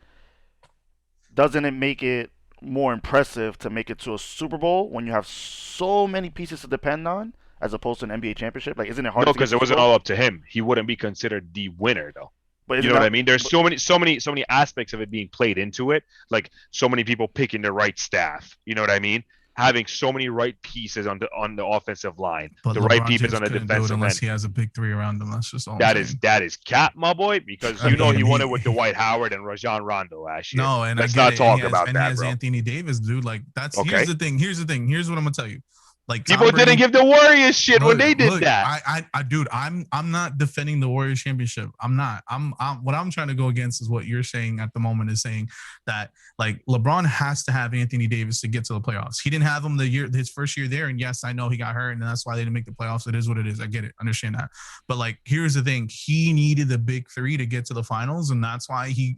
doesn't it make it more impressive to make it to a Super Bowl when you have so many pieces to depend on, as opposed to an NBA championship? Like, isn't it hard? No, because it wasn't all up to him. He wouldn't be considered the winner, though. But you know what I mean? There's so many aspects of it being played into it. Like, so many people picking the right staff. You know what I mean? Having so many right pieces on the offensive line, but the LeBron right pieces on the defensive end. Unless he has a big 3 around him, that's just all. That is cap, my boy, because he won it with Dwight Howard and Rajon Rondo last year. No, and let's not talk about that, and he has bro. Anthony Davis, dude. Like, that's okay. Here's the thing. Here's what I'm gonna tell you. Like, people didn't give the Warriors shit when they did that. Dude, I'm not defending the Warriors championship. I'm not. I'm what I'm trying to go against is what you're saying at the moment, is saying that, like, LeBron has to have Anthony Davis to get to the playoffs. He didn't have him his first year there, and yes, I know he got hurt, and that's why they didn't make the playoffs. It is what it is. I get it. Understand that. But, like, here's the thing: he needed the big 3 to get to the finals, and that's why he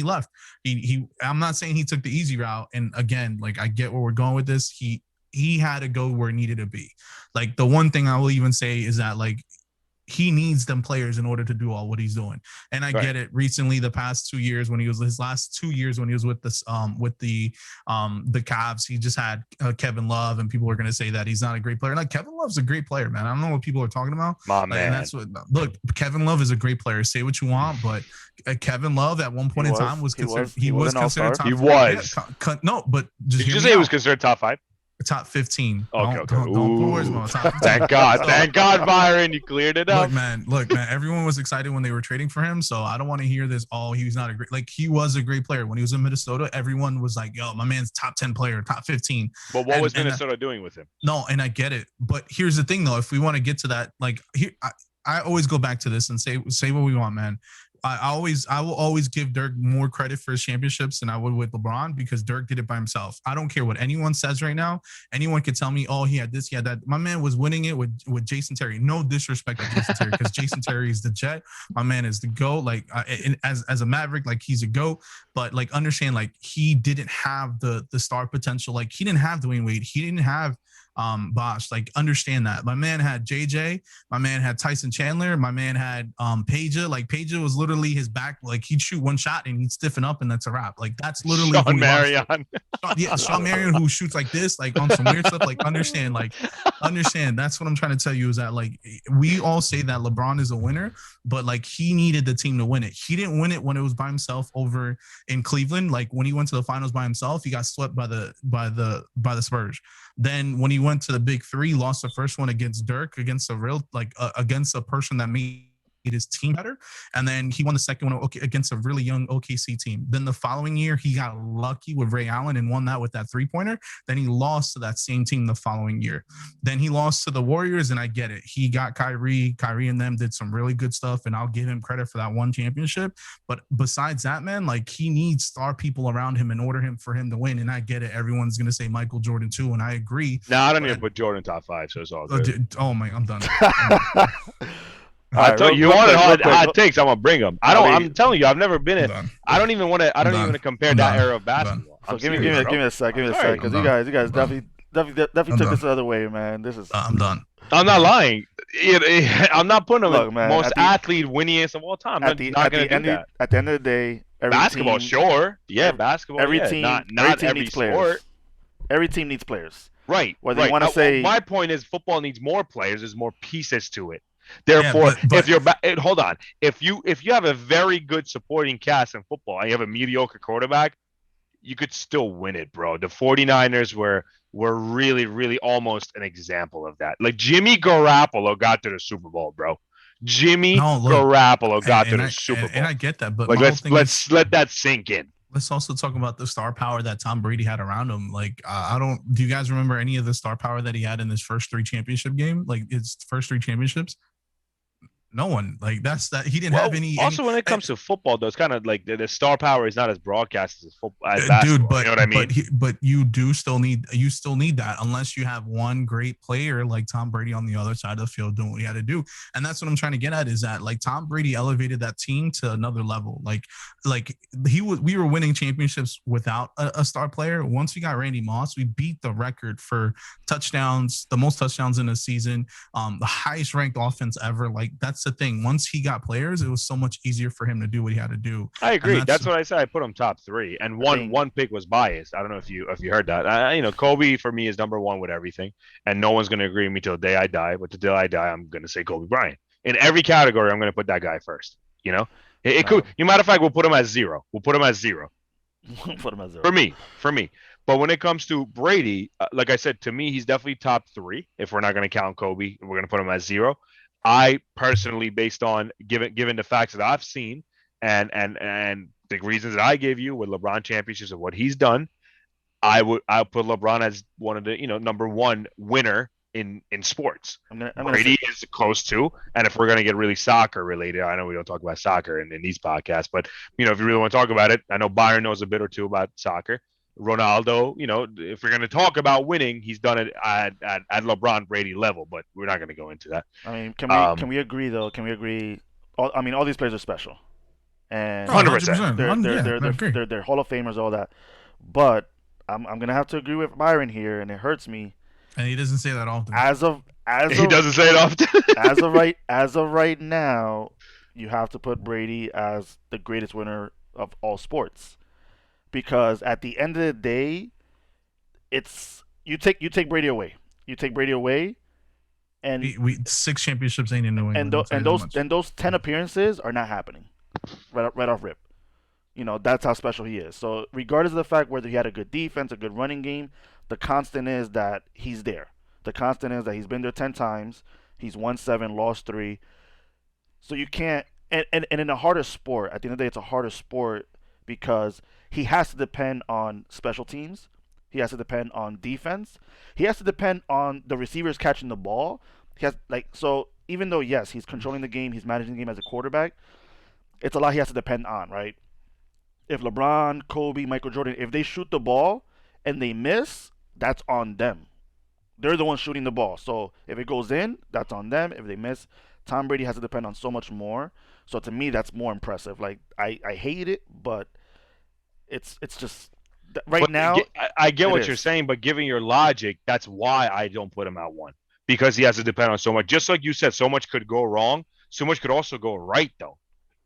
left. I'm not saying he took the easy route. And again, like, I get where we're going with this. He had to go where it needed to be. Like, the one thing I will even say is that, like, he needs them players in order to do all what he's doing. And I get it. Recently, the past 2 years, when he was his last 2 years when he was with this with the Cavs, he just had Kevin Love, and people were going to say that he's not a great player. Like, Kevin Love's a great player, man. I don't know what people are talking about. Man. And that's what. Look, Kevin Love is a great player. Say what you want, but Kevin Love at one point in time was considered. He was considered top. He was. No, but did you say he was considered top 5? Top 15. Okay. Don't put words in my mouth. Top 15. Thank God, Byron, you cleared it up. Look, man. Everyone was excited when they were trading for him, so I don't want to hear this. Oh, he was not a great. Like, he was a great player when he was in Minnesota. Everyone was like, "Yo, my man's top 10 player, top 15." But what was Minnesota doing with him? No, and I get it. But here's the thing, though. If we want to get to that, like, here, I always go back to this and say what we want, man. I will always give Dirk more credit for his championships than I would with LeBron, because Dirk did it by himself. I don't care what anyone says right now. Anyone can tell me, oh, he had this, he had that. My man was winning it with Jason Terry. No disrespect to Jason Terry, because Jason Terry is the Jet. My man is the GOAT. Like, as a Maverick, like, he's a GOAT. But, like, understand, like, he didn't have the star potential. Like, he didn't have Dwayne Wade. He didn't have Bosh. Like, understand that. My man had JJ. My man had Tyson Chandler. My man had Peja. Like, Peja was literally his back. Like, he'd shoot one shot and he'd stiffen up, and that's a wrap. Like, that's literally Sean Marion. Yeah, Sean Marion, who shoots like this, like on some weird stuff. Like, understand. That's what I'm trying to tell you is that, like, we all say that LeBron is a winner, but like, he needed the team to win it. He didn't win it when it was by himself over in Cleveland. Like, when he went to the finals by himself, he got swept by the Spurs. Then when he went to the big three, lost the first one against Dirk, against against a person that made his team better. And then he won the second one against a really young OKC team. Then the following year, he got lucky with Ray Allen and won that with that 3-pointer. Then he lost to that same team the following year. Then he lost to the Warriors, and I get it. He got Kyrie and them did some really good stuff, and I'll give him credit for that one championship. But besides that, man, like, he needs star people around him in order for him to win. And I get it. Everyone's going to say Michael Jordan too, and I agree. No, I don't even put Jordan top 5, so it's all good. Oh my, I'm done. I told you wanted hot takes. I'm gonna bring them. I'm telling you, I've never been in. I don't even want to. I don't even want to compare that era of basketball. So give me a sec, because you guys definitely took this the other way, man. This is. I'm done. I'm not lying. I'm not putting them most athlete winningest of all time. At the end of the day, basketball, sure, yeah, basketball. Every team, not every needs sport. Players. Every team needs players. Right. Whether you want to say. My point is, football needs more players. There's more pieces to it. Therefore, if you're hold on, if you have a very good supporting cast in football and you have a mediocre quarterback, you could still win it, bro. The 49ers were really, really almost an example of that. Like, Jimmy Garoppolo got to the Super Bowl, bro. Garoppolo got to the Super Bowl. And I get that, but like, let's let that sink in. Let's also talk about the star power that Tom Brady had around him. Like, do you guys remember any of the star power that he had in his first 3 championship game? Like, his first 3 championships? No one. Like, that's that. He didn't have any. Also, when it comes to football, though, it's kind of like the star power is not as broadcast as football, as basketball. Dude, but you know what I mean? But you still need that unless you have one great player like Tom Brady on the other side of the field doing what he had to do. And that's what I'm trying to get at, is that, like, Tom Brady elevated that team to another level. Like we were winning championships without a star player. Once we got Randy Moss, we beat the record for touchdowns, the most touchdowns in a season, the highest ranked offense ever. Like, that's the thing. Once he got players, it was so much easier for him to do what he had to do. I agree. That's what I said. I put him top 3, and one pick was biased. I don't know if you heard that. Kobe for me is number 1 with everything, and no one's going to agree with me till the day I die. But the day I die, I'm going to say Kobe Bryant. In every category, I'm going to put that guy first. You know, it could. Matter of fact, we'll put him at 0. Put him at 0. For me. But when it comes to Brady, like I said, to me, he's definitely top 3. If we're not going to count Kobe, we're going to put him at 0. I personally, based on given the facts that I've seen and the reasons that I gave you with LeBron championships and what he's done, I'll put LeBron as one of the number 1 winner in sports. Brady is close to, and if we're gonna get really soccer related, I know we don't talk about soccer in these podcasts, but if you really want to talk about it, I know BYRON knows a bit or two about soccer. Ronaldo, if we're going to talk about winning, he's done it at LeBron Brady level, but we're not going to go into that. I mean, can we agree though? Can we agree? All these players are special, and 100%. They're Hall of Famers, all that. But I'm going to have to agree with BYRON here, and it hurts me. And he doesn't say that often. He doesn't say it often. as of right now, you have to put Brady as the greatest winner of all sports. Because at the end of the day, it's you take Brady away. You take Brady away, and we 6 championships ain't in New England. And those 10 appearances are not happening, right off rip. That's how special he is. So regardless of the fact whether he had a good defense, a good running game, the constant is that he's there. The constant is that he's been there 10 times. He's won 7, lost 3. So you can't. And in a harder sport, at the end of the day, it's a harder sport because he has to depend on special teams. He has to depend on defense. He has to depend on the receivers catching the ball. So even though, yes, he's controlling the game, he's managing the game as a quarterback, it's a lot he has to depend on, right? If LeBron, Kobe, Michael Jordan, if they shoot the ball and they miss, that's on them. They're the ones shooting the ball. So if it goes in, that's on them. If they miss, Tom Brady has to depend on so much more. So to me, that's more impressive. Like, I hate it, but it's just Right But now, I get it what you're is. saying, but given your logic, that's why I don't put him at one because he has to depend on so much. Just like you said, so much could go wrong, so much could also go right though.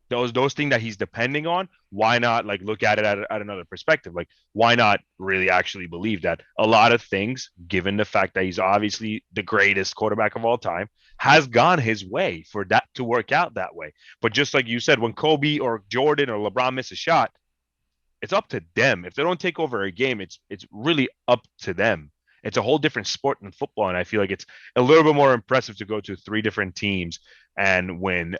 Those things that he's depending on, why not like look at it at another perspective? Like why not really actually believe that a lot of things, given the fact that he's obviously the greatest quarterback of all time, has gone his way for that to work out that way. But just like you said, when Kobe or Jordan or LeBron miss a shot, it's up to them. If they don't take over a game, it's really up to them. It's a whole different sport than football, and I feel like it's a little bit more impressive to go to three different teams and win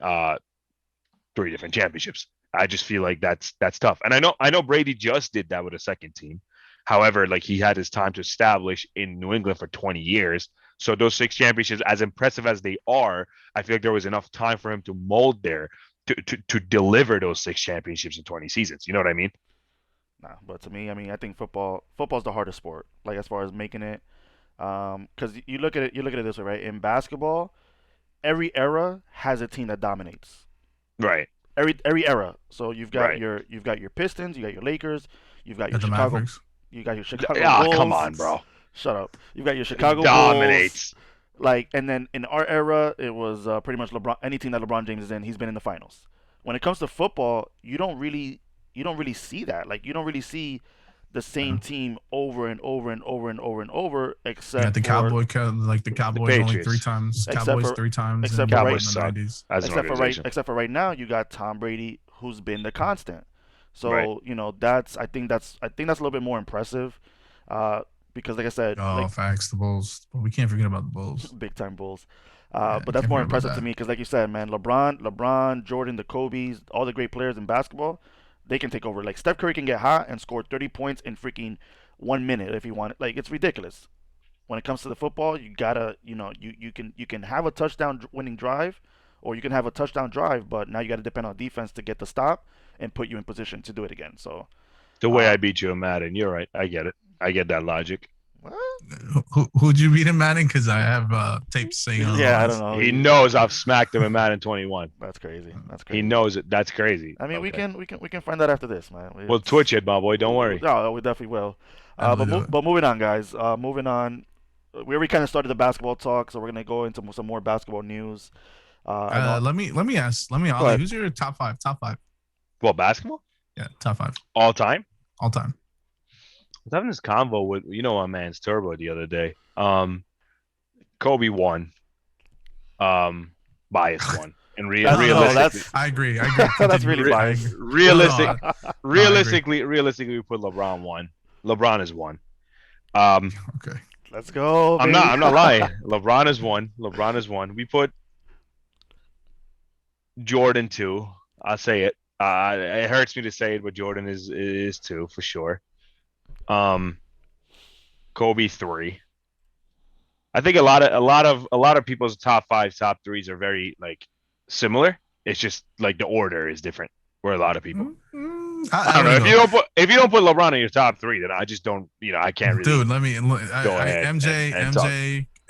three different championships. I just feel like that's tough. And I know Brady just did that with a second team. However, like he had his time to establish in New England for 20 years. So those six championships, as impressive as they are, I feel like there was enough time for him to mold there to deliver those six championships in 20 seasons. You know what I mean? Nah, but to me, I mean, I think football's the hardest sport. Like as far as making it, because you look at it this way, right? In basketball, every era has a team that dominates. Right. Every era. So Right. you've got your Pistons, you got your Lakers, you've got your At the Chicago, Mavericks. you got your Chicago Ah, come Bulls. on, bro. Shut up. You've got your It Chicago Bulls. dominates. Like, and then in our era, it was pretty much LeBron. Any team that LeBron James is in, he's been in the finals. When it comes to football, you don't really see that. Like, you don't really see the Yeah. same team over and over and over and over and over, You got except the for like the The Cowboys only three Patriots. times. except Cowboys for three times except in, for in right Cowboys the suck 90s. as an organization. except for right now, you got Tom Brady, who's been the constant. Right. So I think that's a little bit more impressive, because like I said, Oh, like facts. The Bulls. But we can't forget about the Bulls. big time Bulls. Yeah, But you that's can't more forget about impressive to that. me because, like you said, man, LeBron, Jordan, the Kobe's, all the great players in basketball, they can take over. Like Steph Curry can get hot and score 30 points in freaking 1 minute if he wanted. Like it's ridiculous. When it comes to the football, you gotta, you can have a touchdown winning drive, or you can have a touchdown drive, but now you got to depend on defense to get the stop and put you in position to do it again. So, The way uh, I beat you in Madden, you're right. I get it. I get that logic. what? Who'd you beat in Madden? Because I have tapes saying Yeah, I don't otherwise. know. He knows I've smacked him in Madden 21. That's crazy. That's He crazy. knows it. That's crazy. I mean, Okay. we can find that after this, man. We'll Twitch it, my boy. Don't worry. No, we definitely will. Definitely do it. But moving on, guys. Moving on. We already kind of started the basketball talk, so we're gonna go into some more basketball news. And Let me Go Ollie, ahead. who's your top five? Top five. Well, basketball Yeah, top five. all time. All time. I was having this convo with my man's Turbo the other day. Kobe won. Bias won, and That's, no, realistically, that's I agree. that's Continue. really Re- I biased. agree. realistic, No, no, realistically, we put LeBron one. LeBron is one. Um, okay. Let's go, I'm baby. not lying. LeBron is one. LeBron is one. We put Jordan two. I'll say it. It hurts me to say it, but Jordan is two for sure. Um, Kobe three. I think a lot of people's top five, top threes are very like similar. It's just like the order is different for a lot of people. I don't know. wouldn't go. If you don't put LeBron in your top three, then I just don't. I can't really Dude, let me. go ahead and talk.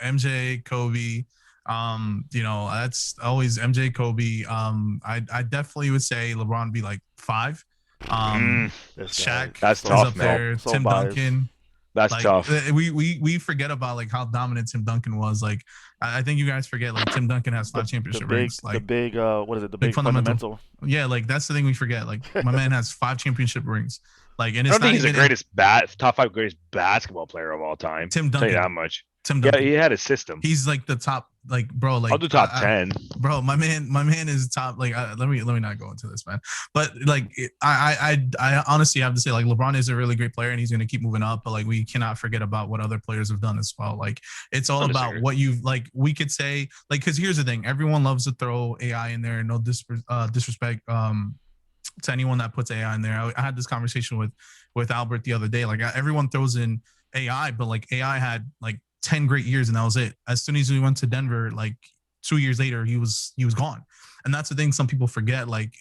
MJ, Kobe. That's always MJ, Kobe. I definitely would say LeBron would be like five. This guy, Shaq That's is tough, up man. there. So Tim biased. Duncan. That's Like tough. we forget about like how dominant Tim Duncan was. Like I think you guys forget like Tim Duncan has five championship rings. the Like big what is it? The big big fundamental. fundamental. Yeah, like that's the thing we forget. Like my man has five championship rings. Like and I it's don't think not he's the even greatest top five greatest basketball player of all time. Tim I'll tell you that Duncan. much. Tim Yeah, Duncan. he had a system. He's like the top. Like bro, like I'll do top 10. bro. My man is top. Like let me not go into this, man. But like I honestly have to say like LeBron is a really great player and he's going to keep moving up. But like we cannot forget about what other players have done as well. Like it's all I about disagree. what you've like. We could say like because here's the thing: everyone loves to throw AI in there. No disrespect to anyone that puts AI in there. I had this conversation with Albert the other day. Like everyone throws in AI, but like AI had like 10 great years and that was it. As soon as we went to Denver, like 2 years later, he was gone. And that's the thing some people forget. Like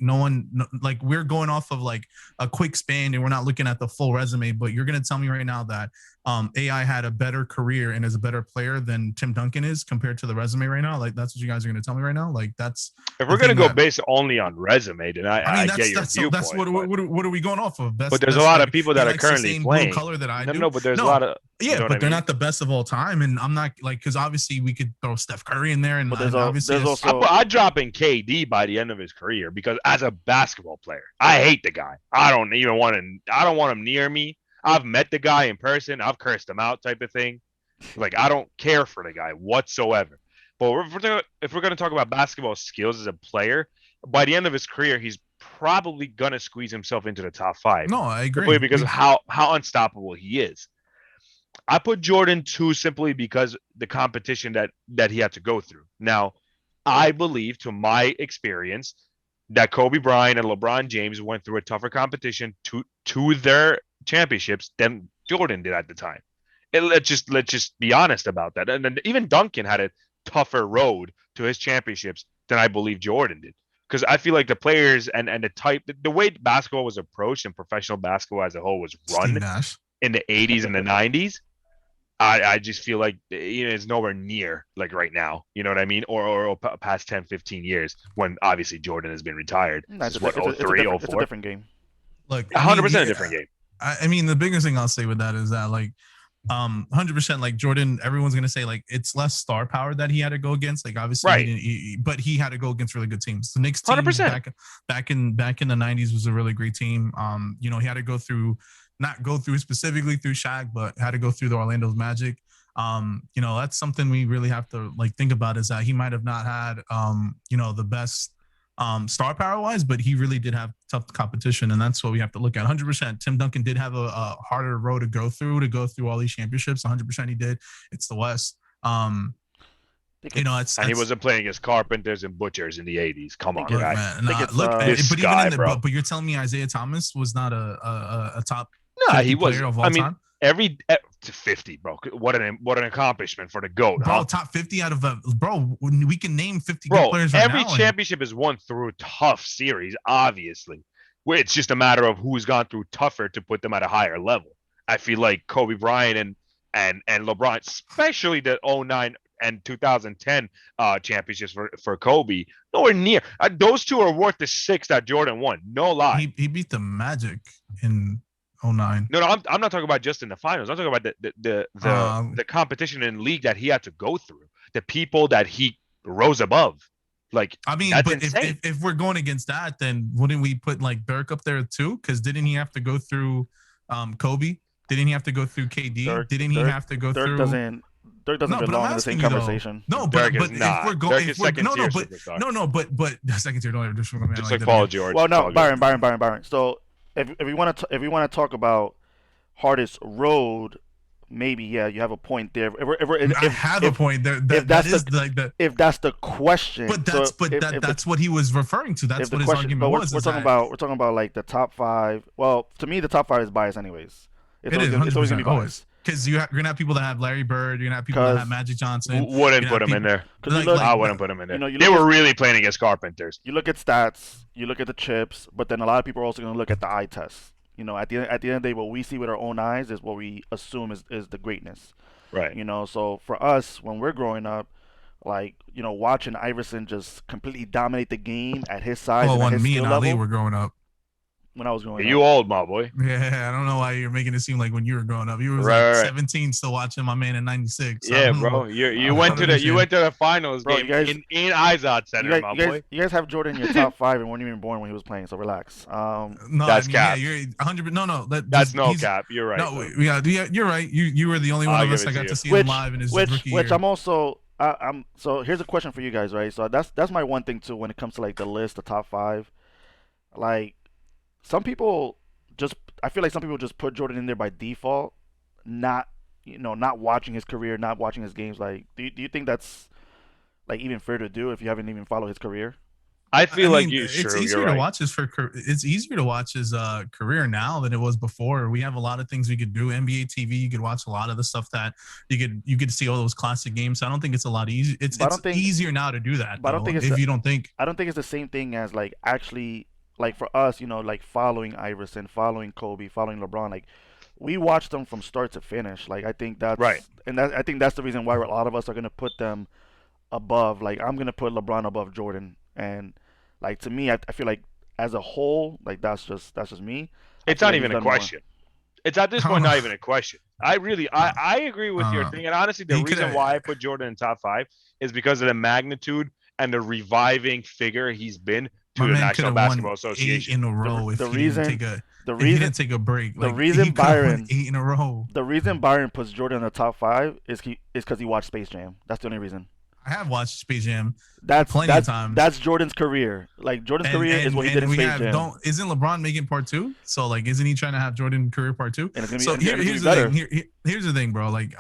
like we're going off of like a quick span and we're not looking at the full resume, but you're going to tell me right now that AI had a better career and is a better player than Tim Duncan is compared to the resume right now. Like that's what you guys are going to tell me right now. Like that's If the we're gonna thing go that based only on resume, then I mean I get your that's viewpoint. what are we going off of? But Best there's a best lot like of people he that are likes the currently same blue playing. color that I do. No, but there's a lot of yeah, you know but they're I mean? not the best of all time, and I'm not like because obviously we could throw Steph Curry in there, and, But obviously there's also I'd drop in KD by the end of his career because as a basketball player, I hate the guy. I don't want him near me. I've met the guy in person. I've cursed him out, type of thing. Like I don't care for the guy whatsoever. But if we're gonna talk about basketball skills as a player, by the end of his career, he's probably gonna squeeze himself into the top 5. no, I Simply agree. because of how unstoppable he is. I put Jordan 2 simply because the competition that he had to go through. Now, I believe, to my experience, that Kobe Bryant and LeBron James went through a tougher competition to their championships than Jordan did at the time. And let's just be honest about that. And then even Duncan had a tougher road to his championships than I believe Jordan did. Because I feel like the players and the way basketball was approached and professional basketball as a whole was Steve run Nash. in the 80s and the 90s, I just feel like it's nowhere near like right now. You know what I mean? Or past 10, 15 years when obviously Jordan has been retired. This is what, 03, 04? It's a different game. Look, 100% a different game. I mean, the biggest thing I'll say with that is that like 100% like Jordan, everyone's gonna say like it's less star power that he had to go against. Like obviously, right. But he had to go against really good teams. The Knicks team 100%. back in the 90s was a really great team. You know, he had to go through, not go through specifically through Shaq, but had to go through the Orlando's Magic. You know, that's something we really have to like think about is that he might have not had you know, the best star power wise, but he really did have tough competition, and that's what we have to look at. 100%. Tim Duncan did have a harder road to go through all these championships. 100% he did. It's the West. You know, and he wasn't playing against carpenters and butchers in the 80s. Come on, look, guy. man. But you're telling me Isaiah Thomas was not a top 50 player of all time? Every 50, bro. What an accomplishment for the GOAT, bro. Huh? Top 50 out of bro. We can name 50 good players right every now. Championship is won through tough series, obviously. Where it's just a matter of who's gone through tougher to put them at a higher level. I feel like Kobe Bryant and LeBron, especially the 09 and 2010 championships for Kobe, nowhere near. Those two are worth the 6 that Jordan won. No lie. He beat the Magic in 09. No, I'm not talking about just in the finals. I'm talking about the competition in league that he had to go through, the people that he rose above. Like, I mean, but if we're going against that, then wouldn't we put like Dirk up there too? Because didn't he have to go through Kobe? Didn't he have to go through KD? Didn't he have to go through? Dirk doesn't belong in the same conversation. No, but if we're going, but second tier, don't ever disrespect me. Just like Paul George. Well, no, Byron. So if we want to talk about hardest road, maybe you have a point there. I have a point there. If that's the question, but that's what he was referring to. That's what his argument was. We're talking about like the top 5. Well, to me, the top 5 is biased, anyways. It's always gonna be biased. Because you're gonna have people that have Larry Bird, you're gonna have people that have Magic Johnson. Wouldn't put him in there. I wouldn't put him in there. They were really playing against carpenters. You look at stats, you look at the chips, but then a lot of people are also gonna look at the eye test. You know, at the end of the day, what we see with our own eyes is what we assume is the greatness. Right. You know, so for us, when we're growing up, like, you know, watching Iverson just completely dominate the game at his size. Well, when me and Ali were growing up. When I was growing up. You old, my boy. Yeah, I don't know why you're making it seem like when you were growing up. You were like 17 still watching my man in 96. Yeah, bro. You went to the finals game in Izod Center, my boy. You guys have Jordan in your top 5 and weren't even born when he was playing, so relax. No, that's cap. Yeah, you're 100. No, that's no cap. You're right. No, yeah, you're right. You were the only one of us that got to see him live in his rookie year. Which I'm also. So here's a question for you guys, right? So that's my one thing too when it comes to like the list, the top 5. Like, some people I feel like some people just put Jordan in there by default, not watching his career, not watching his games. Like, do you think that's like even fair to do if you haven't even followed his career? I feel like it's easier to watch it's easier to watch his career now than it was before. We have a lot of things we could do. NBA TV, you could watch a lot of the stuff that you could see all those classic games. So I don't think it's a lot easier. It's easier now to do that. But I don't think I don't think it's the same thing as like actually. Like for us, you know, like following Iverson, following Kobe, following LeBron, like we watched them from start to finish. Like I think that's Right. and I think that's the reason why a lot of us are gonna put them above. Like I'm gonna put LeBron above Jordan, and like to me, I feel like as a whole, like that's just me. I It's feel not like he's even a done more. question. It's at this I don't point know. not even a question. I agree with your Uh, thing, and honestly, the he reason coulda- why I put Jordan in top 5 is because of the magnitude and the reviving figure he's been to My the man could National have Basketball won 8 Association. in a row if The he didn't reason take a the if he reason didn't take a break. the Like reason he could have won Byron 8 in a row. the reason Byron puts Jordan in the top 5 is because he watched Space Jam. That's the only reason. I have watched Space Jam That's plenty of times. That's Jordan's career. Like Jordan's career is what he did in we Space have Jam, isn't LeBron making part 2? So like isn't he trying to have Jordan career part 2? and it's gonna be, So and it's gonna be here's the better. thing. Here's the thing, bro. Like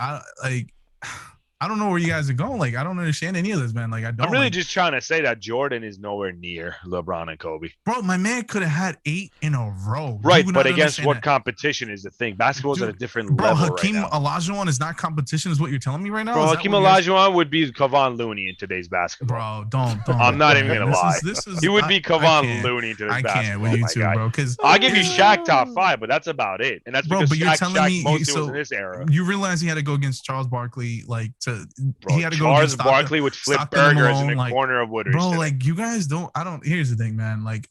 I don't know where you guys are going. Like I don't understand any of this, man. Like I don't I'm really like, just trying to say that Jordan is nowhere near LeBron and Kobe. bro, my man could have had 8 in a row. Right, You would but not against understand what that. competition is the thing? Basketball's at a Dude, different Bro, level Hakeem right now. Olajuwon is not competition, is what you're telling me right now? Bro, Is that Hakeem what you guys- Olajuwon would be Kevon Looney in today's basketball. Bro, don't. I'm not even man. gonna lie. This is He would be I Kevon can't. Looney in today's I basketball. can't with you my two, guy. bro. Because I'll give you Shaq top 5, but that's about it. And that's Bro, because but you're Shaq, telling me mostly was so in this era. you realize he had to go against Charles Barkley, like Bro, he had to go Charles against Stockton- Barkley would flip Stockton and burgers in Malone, the like, corner of Wooders. bro. today. Like you guys don't. I don't. Here's the thing, man. Like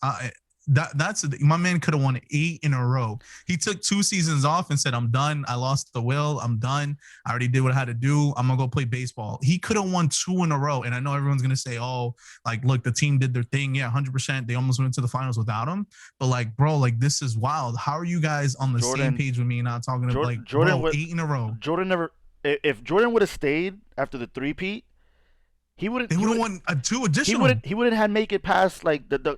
that's my man could have won 8 in a row. He took 2 seasons off and said, "I'm done. I lost the will. I'm done. I already did what I had to do. I'm gonna go play baseball." He could have won 2 in a row. And I know everyone's gonna say, "Oh, like look, the team did their thing. Yeah, 100%. They almost went to the finals without him." But like, bro, like this is wild. How are you guys on the Jordan- same page with me? Not talking about like Jordan bro, would- 8 in a row. Jordan never. If Jordan would have stayed after the three-peat, he wouldn't. They he would have wouldn't- won 2 He additional. wouldn't. He wouldn't have make it past like the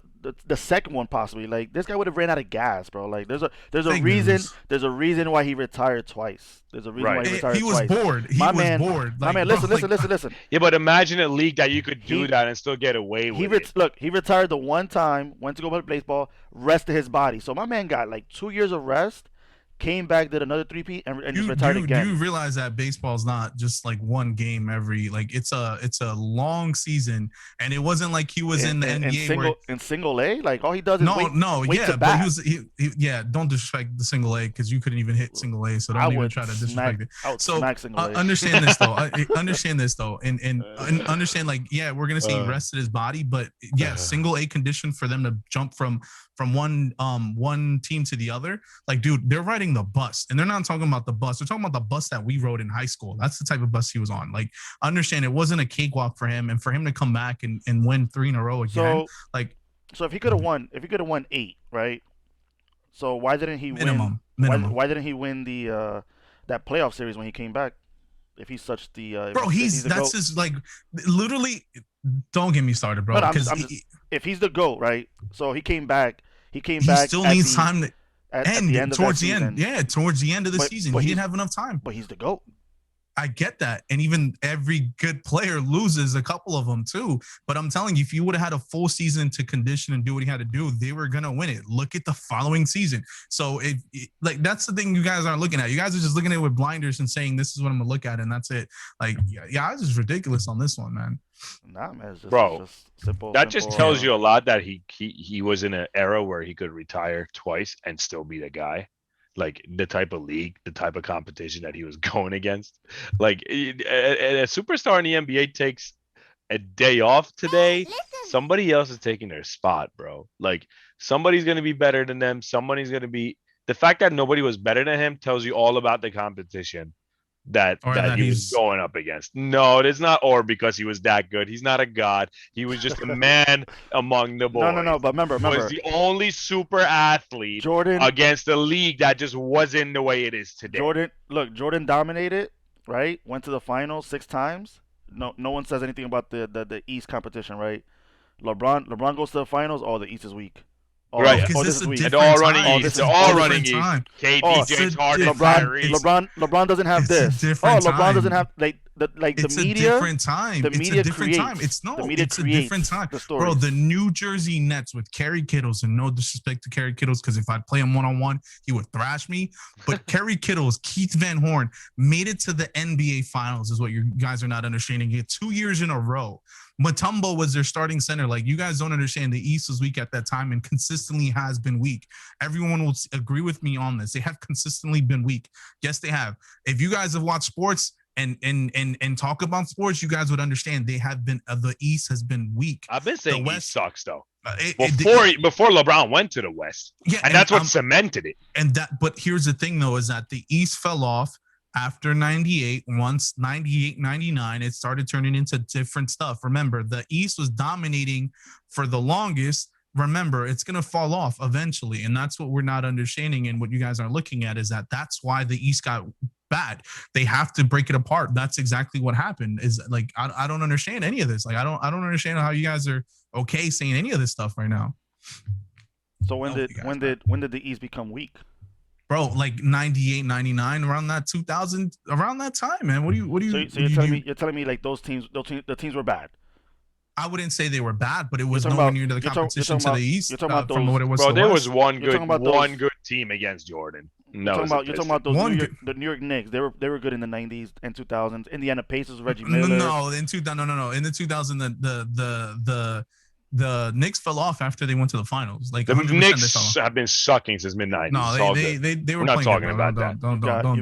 second one possibly. Like this guy would have ran out of gas, bro. Like there's a Fake reason. news. There's a reason why he retired twice. There's a reason Right. why he retired He was twice. bored. He My was man- bored. My Like, man, bro, listen. Yeah, but imagine a league that you could do He- that and still get away with it. Look, he retired the one time, went to go play baseball, rested his body. So my man got like 2 years of rest, came back, did another three-peat, and just retired again. You realize that baseball's not just like one game every like it's a long season, and it wasn't like he was in the NBA in single A. Like all he does is wait yeah, to but bat. yeah. Don't disrespect the single A because you couldn't even hit single A, so I don't even would try to smack. disrespect it. I would So smack single A. understand this though. Understand this though, and understand like yeah, we're gonna say he Uh. rested his body, but yeah, single A condition for them to jump from one team to the other. Like, dude, they're riding the bus, and they're not talking about the bus. They're talking about the bus that we rode in high school. That's the type of bus he was on. Like, understand it wasn't a cakewalk for him, and for him to come back and win 3 in a row again. So if he could have won 8, right? So why didn't he Minimum. Why didn't he win the that playoff series when he came back? If he's such the Bro, if the GOAT? his like literally. Don't get me started, bro. No, Because if he's the GOAT, right? So he came back. he still needs time to at the end towards of the that end. season. Yeah, towards the end of the But- season, but he he's- didn't have enough time. But he's the GOAT. I get that. And even every good player loses a couple of them too. But I'm telling you, if you would have had a full season to condition and do what he had to do, they were going to win it. Look at the following season. So like, that's the thing you guys aren't looking at. You guys are just looking at it with blinders and saying, this is what I'm going to look at. And that's it. Like, yeah, it's just ridiculous on this one, man. Nah, man, it's just, Bro, it's just simple. That just tells you a lot that he was in an era where he could retire twice and still be the guy. Like the type of league, the type of competition that he was going against. Like a superstar in the NBA takes a day off today. Somebody else is taking their spot, bro. Like somebody's gonna be better than them. Somebody's gonna be. The fact that nobody was better than him tells you all about the competition that he was going up against. No, it is not or because he was that good. He's not a god. He was just a man among the boys. No. But remember, He was the only super athlete Jordan against a league that just wasn't the way it is today. Jordan dominated, right? Went to the finals 6 times. No one says anything about the East competition, right? LeBron goes to the finals. Oh, the East is weak. Right. Because this is weak. They're all running time. East. It's They're a all different running East. time. KD, Oh, James it's a Harden, different- Kyrie. LeBron doesn't have It's a this. different LeBron doesn't have time. like the It's a media, different time. It's a different time. It's a different time. the Bro, stories. the New Jersey Nets with Kerry Kittles, and no disrespect to Kerry Kittles, because if I'd play him one-on-one, he would thrash me. But Kerry Kittles, Keith Van Horn made it to the NBA Finals, is what you guys are not understanding. He had 2 years in a row. Mutombo was their starting center. Like, you guys don't understand. The East was weak at that time and consistently has been weak. Everyone will agree with me on this. They have consistently been weak. Yes, they have. If you guys have watched sports and talk about sports, you guys would understand they have been the East has been weak. I've been saying the East sucks though. It, Before LeBron went to the West, yeah, and that's what cemented it. And that, but here's the thing though, is that the East fell off after 98. Once 98, 99, it started turning into different stuff. Remember, the East was dominating for the longest. Remember, it's going to fall off eventually, and that's what we're not understanding. And what you guys are looking at is that that's why the East got bad. They have to break it apart. That's exactly what happened. Is like, I don't understand any of this. Like, I don't understand how you guys are okay saying any of this stuff right now. So when did the East become weak? Bro, like 98, 99, around that 2000, around that time, man. What do you? So you're telling me like the teams were bad. I wouldn't say they were bad, but it was talking nowhere about- near the you're talking- competition you're to talking the about- East you're talking about from those- what it was Bro, to the there West. was one You're talking about one those- good team against Jordan. You're No, talking about those One the New York Knicks. They were good in the 90s and 2000s. Indiana Pacers, Reggie Miller. No, in the 2000, the Knicks fell off after they went to the finals. Like the 100% they fell Knicks off. have been sucking since mid-90s. No, they were We're not playing talking good, about bro. that.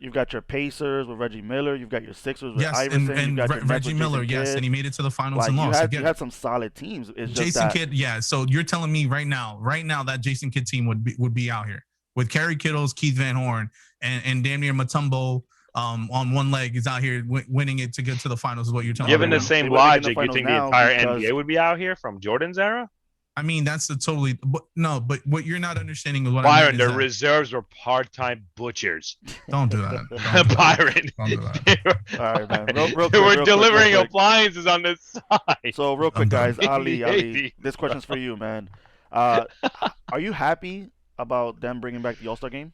You've got your Pacers with Reggie Miller. You've got your Sixers with Yes, Iverson. and you've got your Nets Reggie with Miller, Jason yes, Kidd. and he made it to the finals Like and lost. you had some solid teams. It's just Jason that, Kidd, yeah. So you're telling me right now that Jason Kidd team would be out here with Kerry Kittles, Keith Van Horn, and damn near Mutombo on one leg is out here winning it to get to the finals is what you're telling me. Given right the now. same They wouldn't be in the logic, you finals think the now entire because- NBA would be out here from Jordan's era? I mean, that's the totally but what you're not understanding is what Byron, I mean the is that, reserves were part-time butchers. don't do that. Don't do that. Byron, Don't do that. All right, man. Real they quick, were real quick, delivering real quick. appliances on the side. So real quick, done. guys, Ali, Easy. this question's for you, man. Are you happy about them bringing back the All-Star game?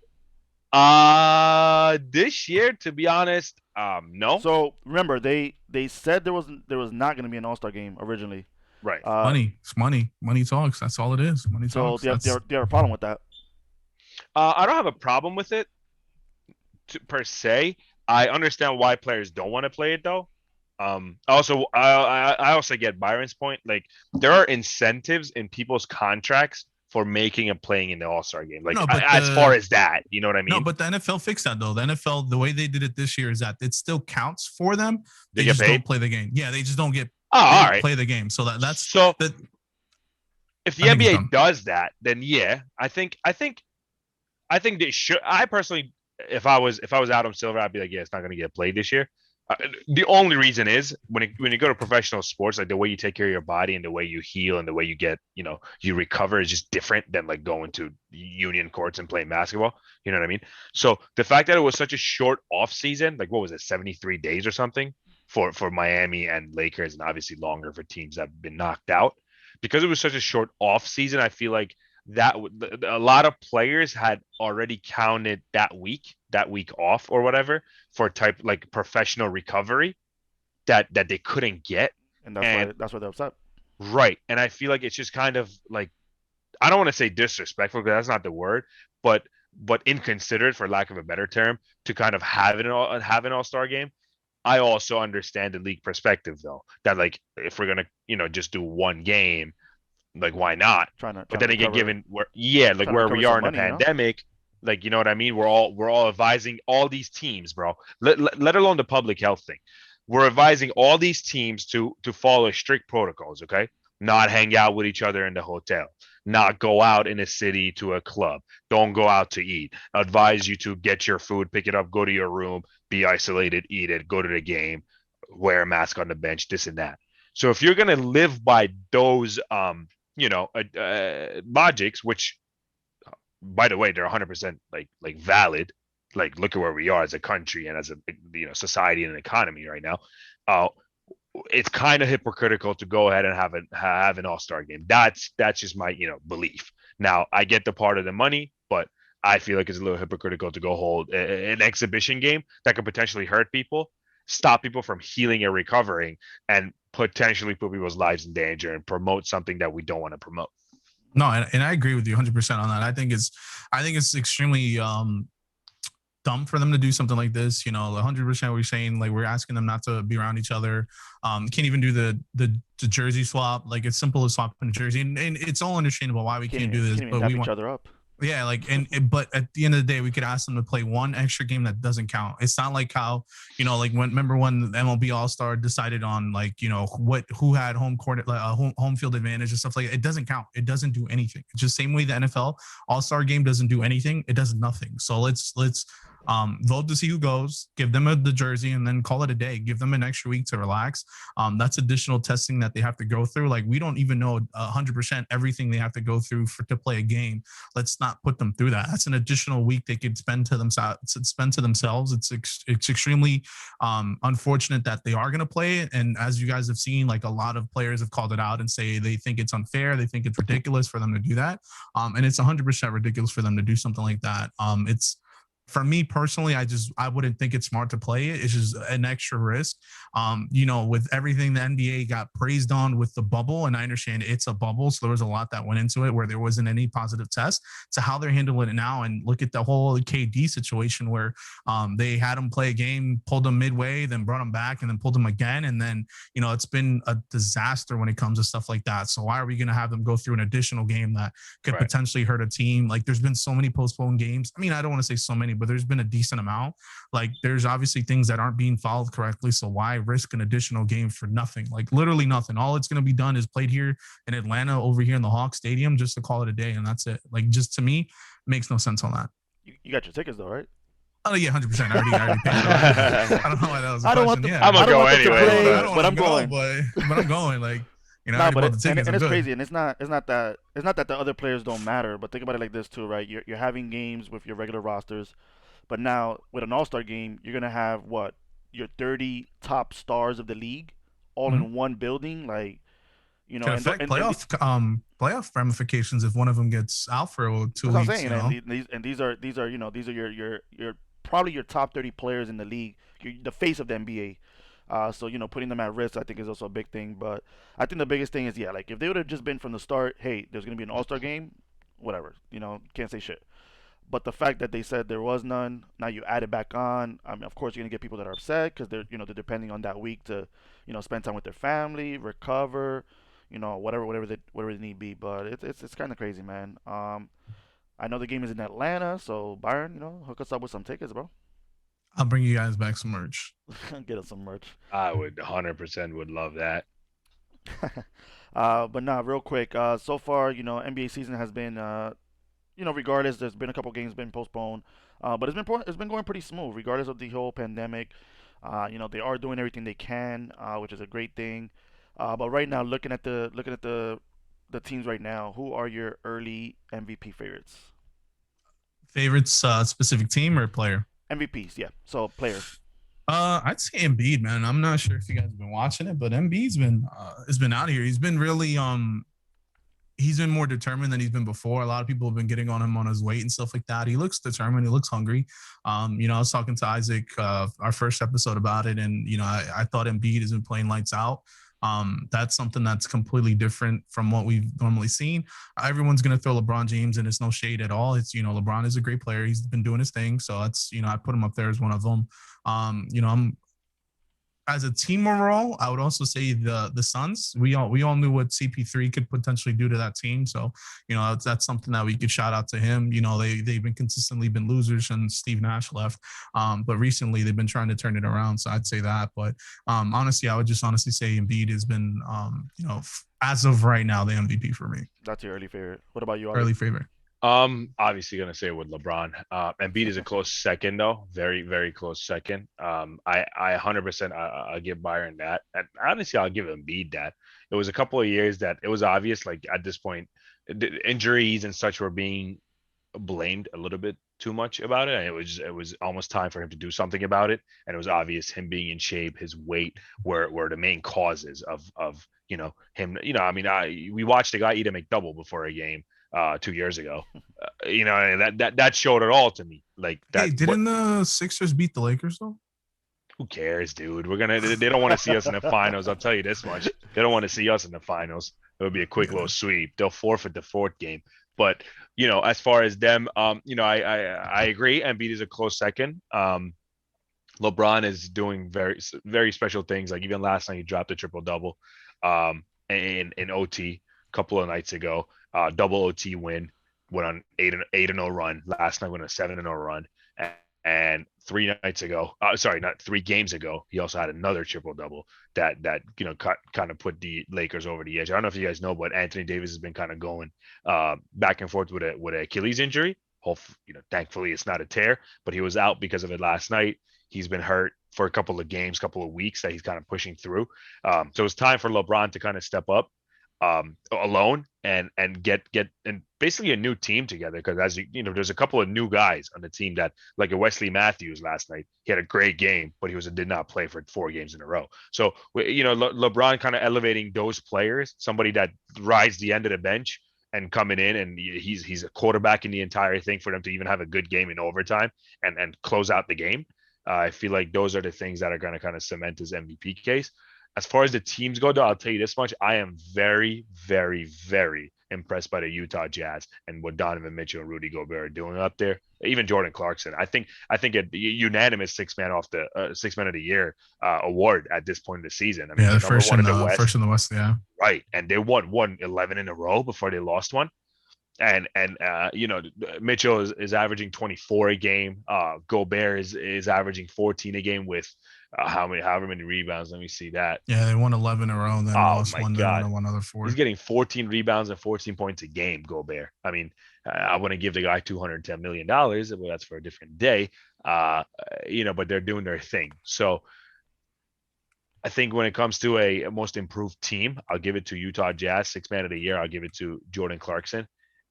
This year, to be honest, no. So remember, they said there was not going to be an All-Star game originally. Right. It's money talks. That's all it is. Money So talks. they have a problem with that. I don't have a problem with it per se. I understand why players don't want to play it though. Also, I also get Byron's point. Like, there are incentives in people's contracts for making and playing in the All-Star game. Like, No, but as far as that, you know what I mean? No, but the NFL fixed that though. The NFL, the way they did it this year is that it still counts for them. They They get just paid? don't play the game. Yeah, they just don't get Oh, they all don't right. play the game. So that's So the if the I think it's NBA done. does that, then yeah, I think they should. I personally, if I was Adam Silver, I'd be like, yeah, it's not going to get played this year. The only reason is when you go to professional sports, like the way you take care of your body and the way you heal and the way you get, you recover is just different than like going to union courts and playing basketball. You know what I mean? So the fact that it was such a short off season, like what was it, 73 days or something for Miami and Lakers, and obviously longer for teams that have been knocked out, because it was such a short off season. I feel like that a lot of players had already counted that week off or whatever for type like professional recovery that they couldn't get. And that's why they're upset. Right. And I feel like it's just kind of like, I don't want to say disrespectful because that's not the word, but inconsiderate, for lack of a better term, to kind of have an all-star game. I also understand the league perspective though, that like if we're gonna just do one game, like why not? But then again, given where we are in a pandemic, like, you know what I mean? We're all advising all these teams, bro. Let alone the public health thing. We're advising all these teams to follow strict protocols, okay? Not hang out with each other in the hotel, not go out in a city to a club, don't go out to eat. Advise you to get your food, pick it up, go to your room, be isolated, eat it, go to the game, wear a mask on the bench, this and that. So if you're gonna live by those logics, which by the way, they're 100% like valid. Like, look at where we are as a country and as a society and an economy right now. It's kind of hypocritical to go ahead and have an all-star game. That's just my belief. Now, I get the part of the money, but I feel like it's a little hypocritical to go hold an exhibition game that could potentially hurt people stop people from healing and recovering, and potentially put people's lives in danger and promote something that we don't want to promote. No, and I agree with you 100% on that. I think it's extremely dumb for them to do something like this. 100% we're saying, like, we're asking them not to be around each other. Can't even do the jersey swap. Like, it's simple as swapping a jersey, and it's all understandable why we can't do this, Can't even but dap we each want. other up. Yeah, like, but at the end of the day, we could ask them to play one extra game that doesn't count. It's not like how, like, remember when the MLB All Star decided on, like, who had home court, home field advantage and stuff like that. It doesn't count. It doesn't do anything. It's just same way the NFL All Star game doesn't do anything. It does nothing. So let's vote to see who goes, give them the jersey, and then call it a day. Give them an extra week to relax. That's additional testing that they have to go through. Like, we don't even know 100% everything they have to go through to play a game. Let's not put them through that. That's an additional week they could spend to themselves. It's extremely unfortunate that they are going to play it. And as you guys have seen, like, a lot of players have called it out and say they think it's unfair. They think it's ridiculous for them to do that. And it's 100% ridiculous for them to do something like that. It's, for me personally, I wouldn't think it's smart to play it. It's just an extra risk. With everything the NBA got praised on with the bubble, and I understand it's a bubble, so there was a lot that went into it where there wasn't any positive test, to how they're handling it now. And look at the whole KD situation where they had him play a game, pulled him midway, then brought him back, and then pulled him again. And then, it's been a disaster when it comes to stuff like that. So why are we going to have them go through an additional game that could potentially hurt a team? Like, there's been so many postponed games. I mean, I don't want to say so many, but there's been a decent amount. Like, there's obviously things that aren't being followed correctly. So why risk an additional game for nothing? Like, literally nothing. All it's going to be done is played here in Atlanta, over here in the Hawk Stadium, just to call it a day. And that's it. Like, just to me, makes no sense on that. You got your tickets though, right? Oh yeah, 100%. I already paid for it. I don't know why that was a question. I'm gonna go anyway. But I'm going. But I'm going. Like, Nah, but it's crazy, and it's not that the other players don't matter. But think about it like this too, right? You're having games with your regular rosters, but now with an All-Star game, you're gonna have your 30 top stars of the league all in one building, like. Can affect playoff ramifications if one of them gets out for 2 weeks. That's what I'm saying, and these are your probably your top 30 players in the league, the face of the NBA. So putting them at risk, I think, is also a big thing. But I think the biggest thing is, like, if they would have just been from the start, hey, there's gonna be an All-Star game, whatever, can't say shit. But the fact that they said there was none, now you add it back on. I mean, of course, you're gonna get people that are upset because they're depending on that week to spend time with their family, recover, whatever they need be. But it's kind of crazy, man. I know the game is in Atlanta, so Byron, hook us up with some tickets, bro. I'll bring you guys back some merch. Get us some merch. I would 100% would love that. But nah, real quick. So far, NBA season has been, regardless, there's been a couple games been postponed, but it's been going pretty smooth, regardless of the whole pandemic. They are doing everything they can, which is a great thing. But right now, looking at the teams right now, who are your early MVP favorites? Favorites, specific team or player? MVPs, yeah. So players. I'd say Embiid, man. I'm not sure if you guys have been watching it, but Embiid's been out here. He's been really he's been more determined than he's been before. A lot of people have been getting on him on his weight and stuff like that. He looks determined. He looks hungry. I was talking to Isaac, our first episode about it, and I thought Embiid has been playing lights out. That's something that's completely different from what we've normally seen. Everyone's going to throw LeBron James, and it's no shade at all. It's, LeBron is a great player. He's been doing his thing. So that's, I put him up there as one of them. I'm, as a team overall, I would also say the Suns. We all knew what CP3 could potentially do to that team. So, that's something that we could shout out to him. They've been consistently been losers since Steve Nash left. But recently they've been trying to turn it around. So I'd say that. But honestly, I would just honestly say Embiid has been, as of right now, the MVP for me. That's your early favorite. What about you? Early favorite. Obviously gonna say with LeBron. Embiid is a close second though, very very close second. I 100% I'll give Byron that, and honestly I'll give Embiid that. It was a couple of years that it was obvious, like at this point, the injuries and such were being blamed a little bit too much about it, and it was almost time for him to do something about it. And it was obvious him being in shape, his weight were the main causes of him. I mean, we watched a guy eat a McDouble before a game 2 years ago. And that showed it all to me. Like that. Hey, didn't the Sixers beat the Lakers though? Who cares, dude? They don't want to see us in the finals. I'll tell you this much. They don't want to see us in the finals. It would be a quick Yeah. little sweep. They'll forfeit the fourth game. But as far as them, I agree. Embiid is a close second. LeBron is doing very very special things. Like even last night, he dropped a triple double, in OT a couple of nights ago. Double OT win. Went on 8-0 run. Last night went on a 7-0 run. And 3 nights ago, sorry, not 3 games ago, he also had another triple double that kind of put the Lakers over the edge. I don't know if you guys know, but Anthony Davis has been kind of going back and forth with an Achilles injury. Thankfully it's not a tear, but he was out because of it last night. He's been hurt for a couple of games, couple of weeks that he's kind of pushing through. So it's time for LeBron to kind of step up alone and get and basically a new team together, because as there's a couple of new guys on the team that, like a Wesley Matthews last night, he had a great game, but he did not play for 4 games in a row. So LeBron kind of elevating those players, somebody that rides the end of the bench and coming in, and he's a quarterback in the entire thing for them to even have a good game in overtime and close out the game. I feel like those are the things that are going to kind of cement his MVP case. As far as the teams go, though, I'll tell you this much: I am very, very, very impressed by the Utah Jazz and what Donovan Mitchell and Rudy Gobert are doing up there. Even Jordan Clarkson. I think a unanimous six man of the year award at this point in the season. I mean, the first in the West, yeah. Right, and they won 11 in a row before they lost one. And Mitchell is averaging 24 a game. Gobert is averaging 14 a game with however many rebounds. Let me see that. Yeah, they won 11 in a row, and then lost one. Then won another 4. He's getting 14 rebounds and 14 points a game. Gobert. I mean, I want to give the guy $210 million, but that's for a different day. But they're doing their thing. So I think when it comes to a most improved team, I'll give it to Utah Jazz. 6 man of the year, I'll give it to Jordan Clarkson.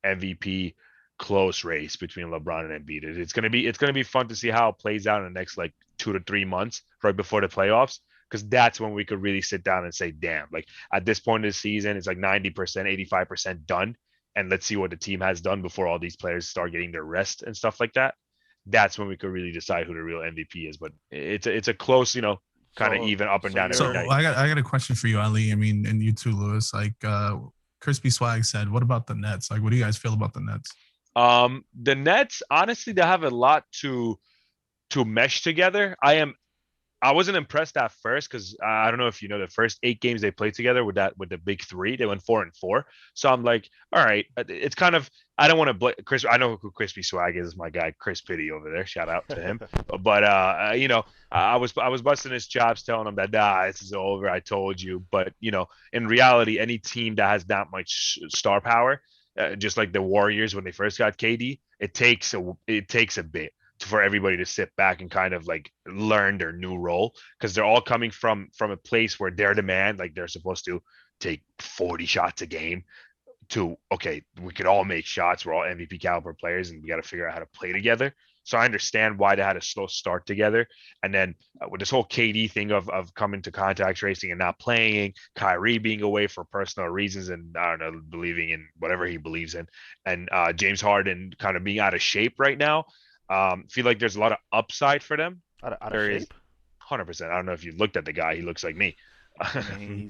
MVP close race between LeBron and Embiid. It's gonna be fun to see how it plays out in the next 2 to 3 months, right before the playoffs, because that's when we could really sit down and say, damn, at this point in the season, it's 90%, 85% done, and let's see what the team has done before all these players start getting their rest and stuff like that. That's when we could really decide who the real MVP is. But it's a close, kind of even up and down. So I got a question for you, Ali. I mean, and you too, Lewis. Crispy Swag said, what about the Nets? What do you guys feel about the Nets? The Nets, honestly, they have a lot to mesh together. I wasn't impressed at first because I don't know if the first 8 games they played together with the big 3, they went 4-4. So I'm like, all right, it's kind of, I don't want to blame Chris. I know who Crispy Swag is, my guy Chris Pitty over there. Shout out to him. But I was busting his chops, telling him that this is over. I told you. But in reality, any team that has that much star power, just like the Warriors when they first got KD, it takes a bit for everybody to sit back and kind of learn their new role, because they're all coming from a place where they're the man, they're supposed to take 40 shots a game, to, okay, we could all make shots, we're all MVP caliber players, and we got to figure out how to play together. So I understand why they had a slow start together. And then with this whole KD thing of coming to contact tracing and not playing, Kyrie being away for personal reasons and, I don't know, believing in whatever he believes in, and James Harden kind of being out of shape right now, feel like there's a lot of upside for them. Out of shape? 100%. I don't know if you looked at the guy. He looks like me.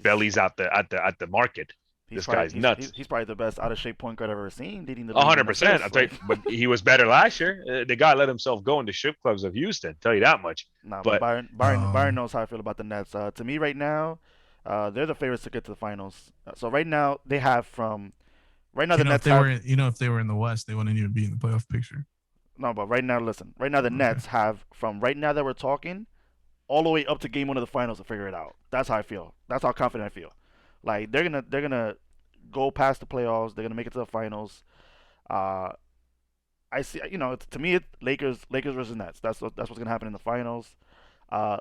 Belly's at the market. This guy's nuts. He's probably the best out of shape point guard I've ever seen. 100%. I'll tell you, but he was better last year. The guy let himself go into strip clubs of Houston. Tell you that much. Nah, but Byron knows how I feel about the Nets. To me, right now, they're the favorites to get to the finals. So right now, they have the Nets. If they were in the West, they wouldn't even be in the playoff picture. No, but right now, listen. Right now, the Nets have, from right now that we're talking, all the way up to game 1 of the finals to figure it out. That's how I feel. That's how confident I feel. They're gonna go past the playoffs. They're gonna make it to the finals. I see. To me, Lakers versus Nets. That's what's gonna happen in the finals. A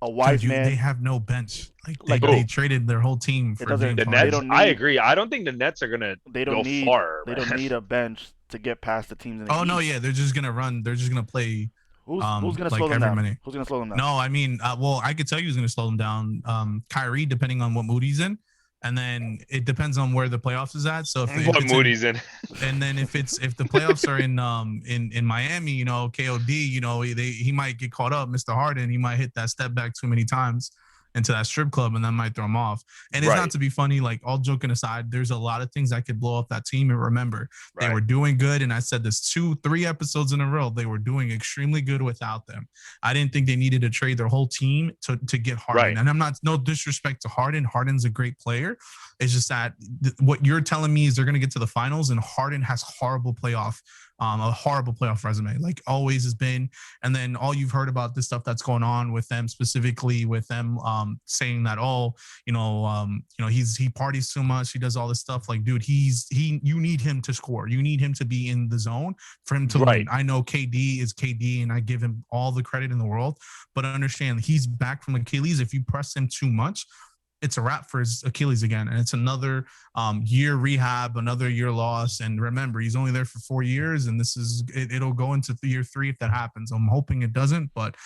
wise man. They have no bench. They traded their whole team for the Nets. I agree. I don't think the Nets are gonna go far. They don't need a bench to get past the teams in the East. No, yeah, they're just gonna run. They're just gonna play. Who's gonna slow them down? Minute. Who's gonna slow them down? No, I mean, I could tell you who's gonna slow them down. Kyrie, depending on what mood he's in, and then it depends on where the playoffs is at. So if What it's mood he's in. and then if the playoffs are in Miami, you know, KOD, you know, he might get caught up. Mr. Harden, he might hit that step back too many times into that strip club, and that might throw him off. And it's not to be funny, like, all joking aside, there's a lot of things that could blow up that team. And remember, they were doing good. And I said this 2-3 episodes in a row, they were doing extremely good without them. I didn't think they needed to trade their whole team to get Harden. Right. And I'm not, no disrespect to Harden. Harden's a great player. It's just that what you're telling me is they're going to get to the finals, and Harden has a horrible playoff resume, like always has been. And then all you've heard about this stuff that's going on with them, specifically with them saying that, he parties too much, he does all this stuff. Like, dude, you need him to score. You need him to be in the zone for him to win. I know KD is KD, and I give him all the credit in the world, but understand he's back from Achilles. If you press him too much, it's a wrap for his Achilles again. And it's another year rehab, another year loss. And remember, he's only there for 4 years, and it'll go into year 3 if that happens. I'm hoping it doesn't, but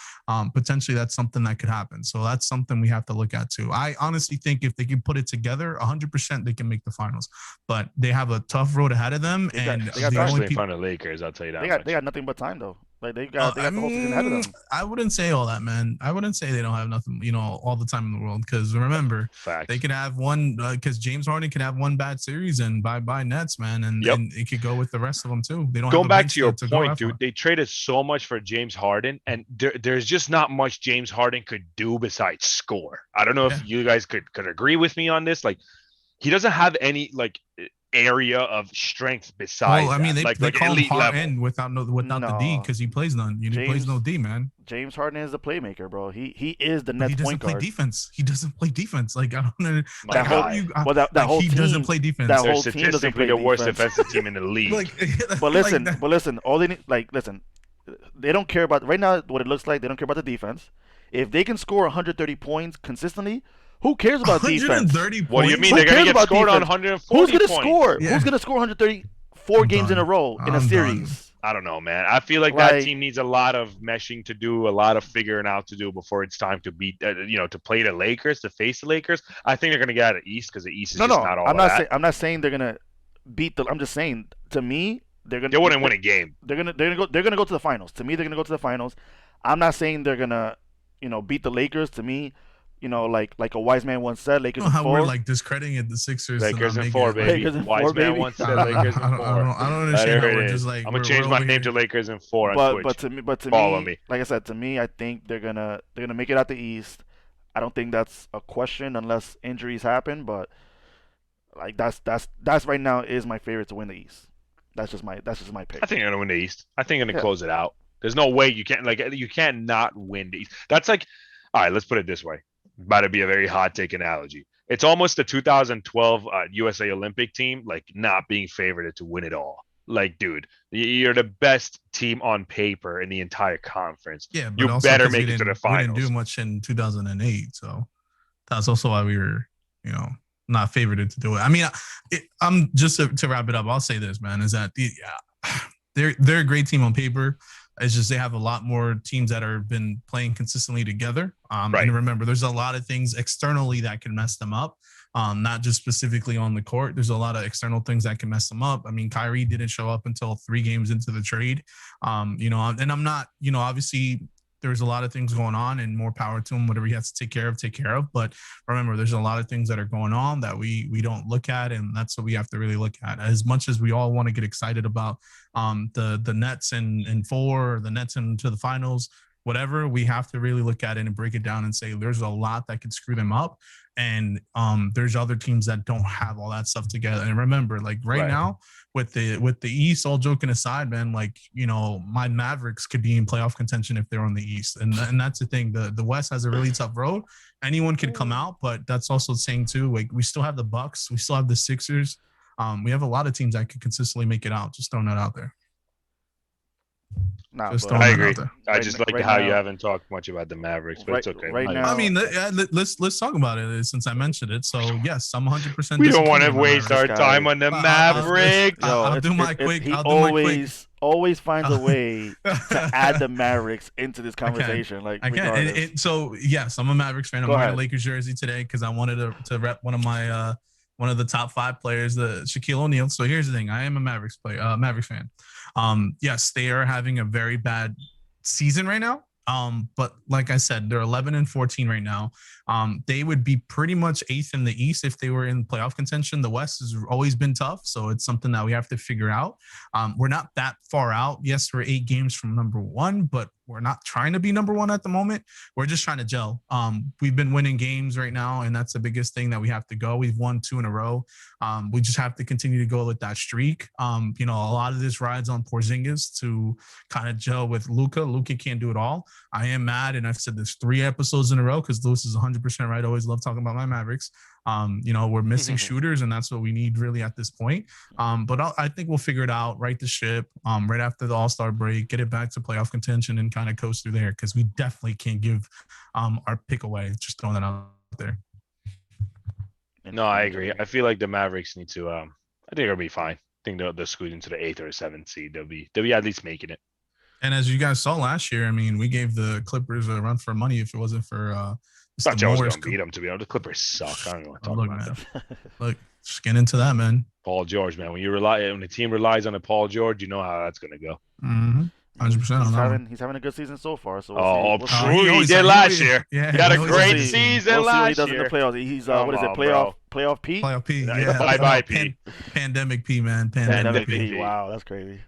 potentially that's something that could happen. So that's something we have to look at too. I honestly think if they can put it together, 100% they can make the finals, but they have a tough road ahead of them. They got especially in front of Lakers, I'll tell you that. They got nothing but time though. Like they got the whole season ahead of them. I wouldn't say all that, man. I wouldn't say they don't have nothing, all the time in the world. Because remember, they could have one. Because James Harden could have one bad series, and bye Nets, man, and it could go with the rest of them too. They don't. Going back to your point, dude. They traded so much for James Harden, and there's just not much James Harden could do besides score. I don't know if you guys could agree with me on this. Like, he doesn't have any area of strength besides. Well, I mean, they call him Harden without the D, because he plays none. He plays no D, man. James Harden is the playmaker, bro. He is the Nets point guard. He doesn't play defense. Like, I don't know. He doesn't play defense. That whole team doesn't play the worst defensive team in the league. But listen, all they need, they don't care about right now what it looks like. They don't care about the defense. If they can score 130 points consistently, who cares about defense? 130 points? What do you mean? They're going to get scored on 140 Who's going to score? Yeah. Who's going to score 134 games in a row in a series? I don't know, man. I feel like that team needs a lot of meshing to do, a lot of figuring out to do before it's time to beat, to play the Lakers, to face the Lakers. I think they're going to get out of East, because the East is not all that. I'm not saying they're going to beat the. I'm just saying, to me, they wouldn't win a game. They're gonna go to the finals. To me, they're going to go to the finals. I'm not saying they're going to, beat the Lakers. To me, like a wise man once said, Lakers in 4. We're discrediting the Sixers. Lakers in 4, baby. Wise man once said Lakers in 4. I don't understand how we're just I'm gonna change my name to Lakers in 4 on Twitch. But to me, like I said, to me, I think they're gonna make it out the East. I don't think that's a question unless injuries happen. But that's right now is my favorite to win the East. That's just my pick. I think they're gonna win the East. I think they're gonna close it out. There's no way you can't not win the East. That's all right. Let's put it this way. About to be a very hot take analogy. It's almost the 2012 USA Olympic team, not being favored to win it all. Dude, you're the best team on paper in the entire conference. Yeah, but you better make it to the finals. We didn't do much in 2008, so that's also why we were, not favored to do it. I mean, I'm just to wrap it up. I'll say this, man, is that they're a great team on paper. It's just they have a lot more teams that have been playing consistently together. And remember, there's a lot of things externally that can mess them up, not just specifically on the court. There's a lot of external things that can mess them up. I mean, Kyrie didn't show up until 3 games into the trade, and I'm not, obviously there's a lot of things going on, and more power to him. Whatever he has to take care of. But remember, there's a lot of things that are going on that we don't look at, and that's what we have to really look at. As much as we all want to get excited about the Nets in 4, the Nets into the finals, whatever, we have to really look at it and break it down and say there's a lot that could screw them up, and there's other teams that don't have all that stuff together. And remember, now with the East, all joking aside, man, my Mavericks could be in playoff contention if they're on the East, and that's the thing. The West has a really tough road. Anyone can come out, but that's also saying too, we still have the Bucks, we still have the Sixers. We have a lot of teams that could consistently make it out. Just throwing that out there. I agree. I just like how you haven't talked much about the Mavericks, but it's okay. Right now, I mean, let's talk about it since I mentioned it. So yes, I'm 100%. We don't want to waste our time on the Mavericks. I'll do my quick. He always finds a way to add the Mavericks into this conversation. I can. So yes, I'm a Mavericks fan. I'm wearing a Lakers jersey today because I wanted to rep one of my one of the top 5 players, the Shaquille O'Neal. So here's the thing: I am a Mavericks fan. Yes, they are having a very bad season right now. But like I said, they're 11-14 right now. They would be pretty much 8th in the East if they were in playoff contention. The West has always been tough, so it's something that we have to figure out. We're not that far out. Yes, we're 8 games from number 1, but we're not trying to be number 1 at the moment. We're just trying to gel. We've been winning games right now, and that's the biggest thing that we have to go. We've won 2 in a row. We just have to continue to go with that streak. A lot of this rides on Porzingis to kind of gel with Luka. Luka can't do it all. I am mad, and I've said this 3 episodes in a row because Lewis is 100% right. I always love talking about my Mavericks. We're missing shooters, and that's what we need really at this point. But I think we'll figure it out, right the ship right after the All-Star break, get it back to playoff contention and kind of coast through there because we definitely can't give our pick away. Just throwing that out there. No, I agree. I feel like the Mavericks need to. I think they'll be fine. I think they'll squeeze into the 8th or 7th seed. They'll be at least making it. And as you guys saw last year, I mean, we gave the Clippers a run for money if it wasn't for I thought y'all was going to beat them, to be honest. The Clippers suck. I don't know what to talk about that. Look, just get into that, man. Paul George, man. When the team relies on a Paul George, you know how that's going to go. 100% on that one. He's having a good season so far. So he did last year. Yeah, he had a great season we'll see what he last does year. in the playoffs. He's playoff P? Playoff P. Yeah. Bye P. Pandemic P, man. Pandemic P. Wow, that's crazy.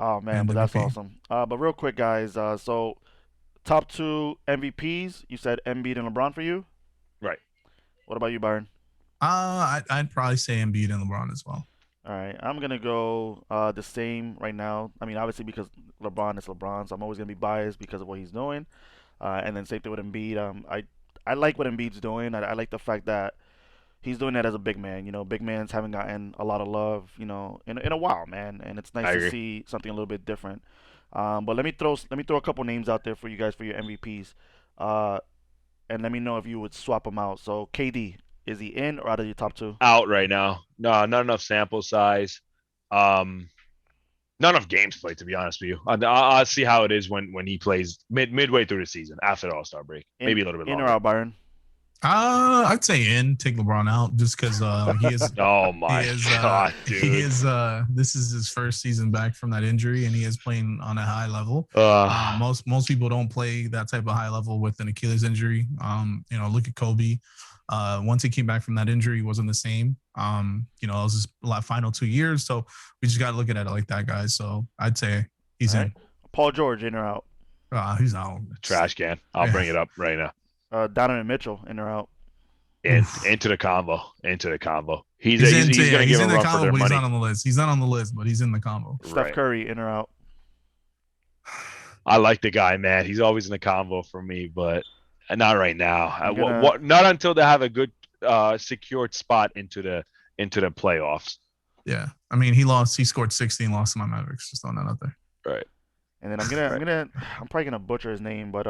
Oh man, but that's awesome. But real quick, guys. So top 2 MVPs. You said Embiid and LeBron for you. Right. What about you, Byron? I'd probably say Embiid and LeBron as well. All right, I'm gonna go the same right now. I mean, obviously because LeBron is LeBron, so I'm always gonna be biased because of what he's doing. And then same thing with Embiid. I like what Embiid's doing. I like the fact that he's doing that as a big man. Big mans haven't gotten a lot of love, in a while, man. And it's nice to see something a little bit different. But let me throw a couple names out there for you guys for your MVPs, and let me know if you would swap them out. So KD, is he in or out of your top 2? Out right now. No, not enough sample size. Not enough games played, to be honest with you. I'll see how it is when he plays midway through the season after the All-Star break. Maybe a little bit longer. In or out, Byron? I'd say take LeBron out just because he is. Oh my God, dude! He is. This is his first season back from that injury, and he is playing on a high level. Most people don't play that type of high level with an Achilles injury. Look at Kobe. Once he came back from that injury, he wasn't the same. It was his final 2 years, so we just got to look at it like that, guys. So I'd say he's in. Paul George, in or out? He's out. Trash can. I'll bring it up right now. Donovan Mitchell, in or out? Into the combo. He's going to give him a run for their money. He's not on the list. He's not on the list, but he's in the combo. Steph Curry, in or out? I like the guy, man. He's always in the combo for me, but not right now. Not until they have a good secured spot into the playoffs. Yeah, I mean he scored 60 and lost to my Mavericks. Just throwing that out there. Right. And then I'm probably gonna butcher his name, but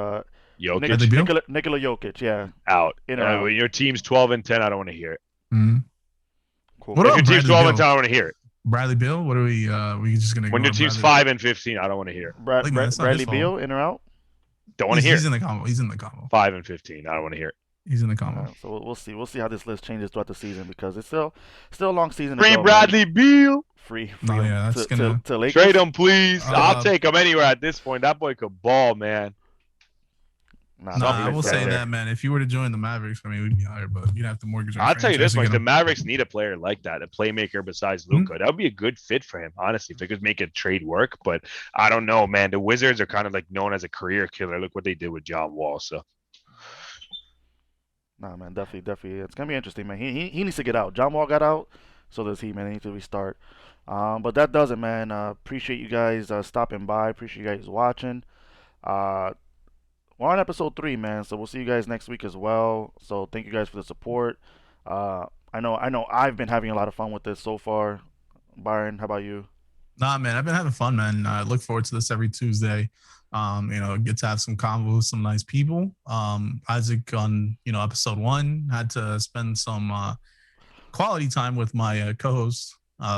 Jokic. Nikola Jokic, yeah. Out. In or out? When your team's 12-10, I don't want to hear it. Mm-hmm. Cool. If your team's 12-10, I want to hear it. Bradley Beal, what are we just gonna? When your team's 5-15, I don't want to hear it. Bradley Beal, in or out? Don't want to hear it. He's in the combo. He's in the combo. 5-15, I don't want to hear it. He's in the combo. So we'll see. We'll see how this list changes throughout the season because it's still a long season. Free Bradley Beal. Free. No, yeah, that's gonna trade him, please. I'll take him anywhere at this point. That boy could ball, man. I will say that, man. If you were to join the Mavericks, I mean, we'd be higher, but you'd have to mortgage. I'll tell you this much: the Mavericks need a player like that, a playmaker besides Luka. That would be a good fit for him, honestly, if they could make a trade work. But I don't know, man. The Wizards are kind of like known as a career killer. Look what they did with John Wall. So. Nah, man, definitely. It's gonna be interesting, man. He needs to get out. John Wall got out, so does he, man. They need to restart. But that does it, man. Appreciate you guys stopping by. Appreciate you guys watching. We're on episode 3, man. So we'll see you guys next week as well. So thank you guys for the support. I know I've been having a lot of fun with this so far. Byron, how about you? Nah, man, I've been having fun, man. I look forward to this every Tuesday. Get to have some convo with some nice people. Isaac on, episode 1 had to spend some quality time with my co-host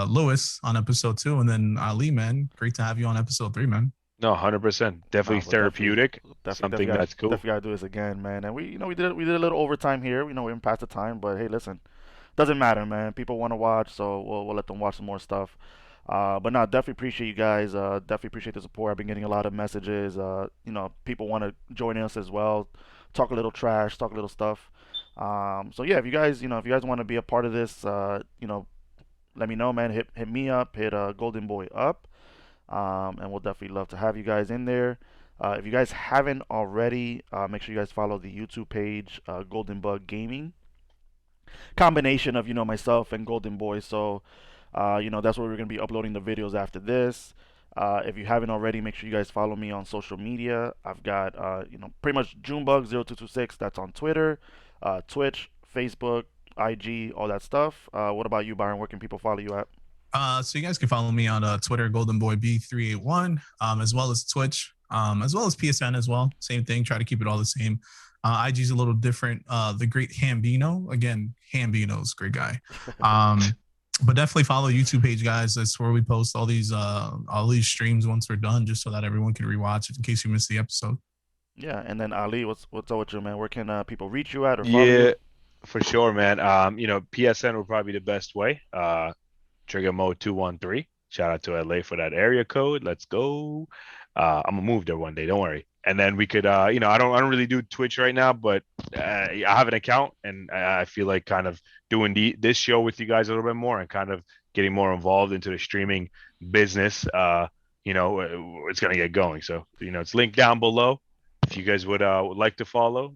Lewis on episode 2, and then Ali, man, great to have you on episode 3, man. No, 100%. Definitely therapeutic. Something that's cool. Definitely gotta do this again, man. And we did a little overtime here. We're past the time, but hey, listen, doesn't matter, man. People want to watch, so we'll let them watch some more stuff. But no, definitely appreciate you guys. Definitely appreciate the support. I've been getting a lot of messages. People want to join us as well, talk a little trash, talk a little stuff. So yeah, if you guys want to be a part of this, let me know, man. Hit me up, hit Golden Boy up, and we'll definitely love to have you guys in there. If you guys haven't already, make sure you guys follow the YouTube page, Golden Bug Gaming. Combination of myself and Golden Boy. So that's where we're gonna be uploading the videos after this. If you haven't already, make sure you guys follow me on social media. I've got pretty much Junebug0226. That's on Twitter, Twitch, Facebook, IG, all that stuff. What about you, Byron? Where can people follow you at? So you guys can follow me on Twitter, GoldenBoyB381, as well as Twitch, as well as PSN as well. Same thing. Try to keep it all the same. IG's a little different. The great Hambino, again, Hambino's great guy. But definitely follow YouTube page, guys. That's where we post all these streams once we're done, just so that everyone can rewatch it in case you missed the episode. Yeah, and then Ali, what's up with you, man? Where can people reach you at or follow Yeah, you? for sure, man. PSN would probably be the best way. Trigger mode 213. Shout out to LA for that area code. Let's go. I'm gonna move there one day. Don't worry. And then we could, I don't really do Twitch right now, but I have an account, and I feel like kind of doing this show with you guys a little bit more, and kind of getting more involved into the streaming business. It's gonna get going. So it's linked down below. If you guys would like to follow,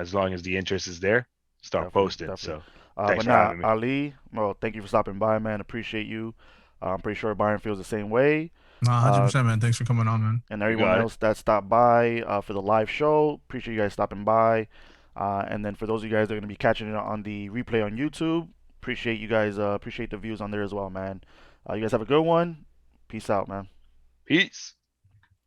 as long as the interest is there, start Definitely, posting. definitely. So thanks But for nah, having me. Ali, well, thank you for stopping by, man. Appreciate you. I'm pretty sure Byron feels the same way. No, Uh, 100%, man. Thanks for coming on, man. and You everyone got it. else that stopped by for the live show. Appreciate you guys stopping by. And then for those of you guys that are going to be catching it on the replay on YouTube, appreciate you guys. Appreciate the views on there as well, man. You guys have a good one. Peace out, man. Peace.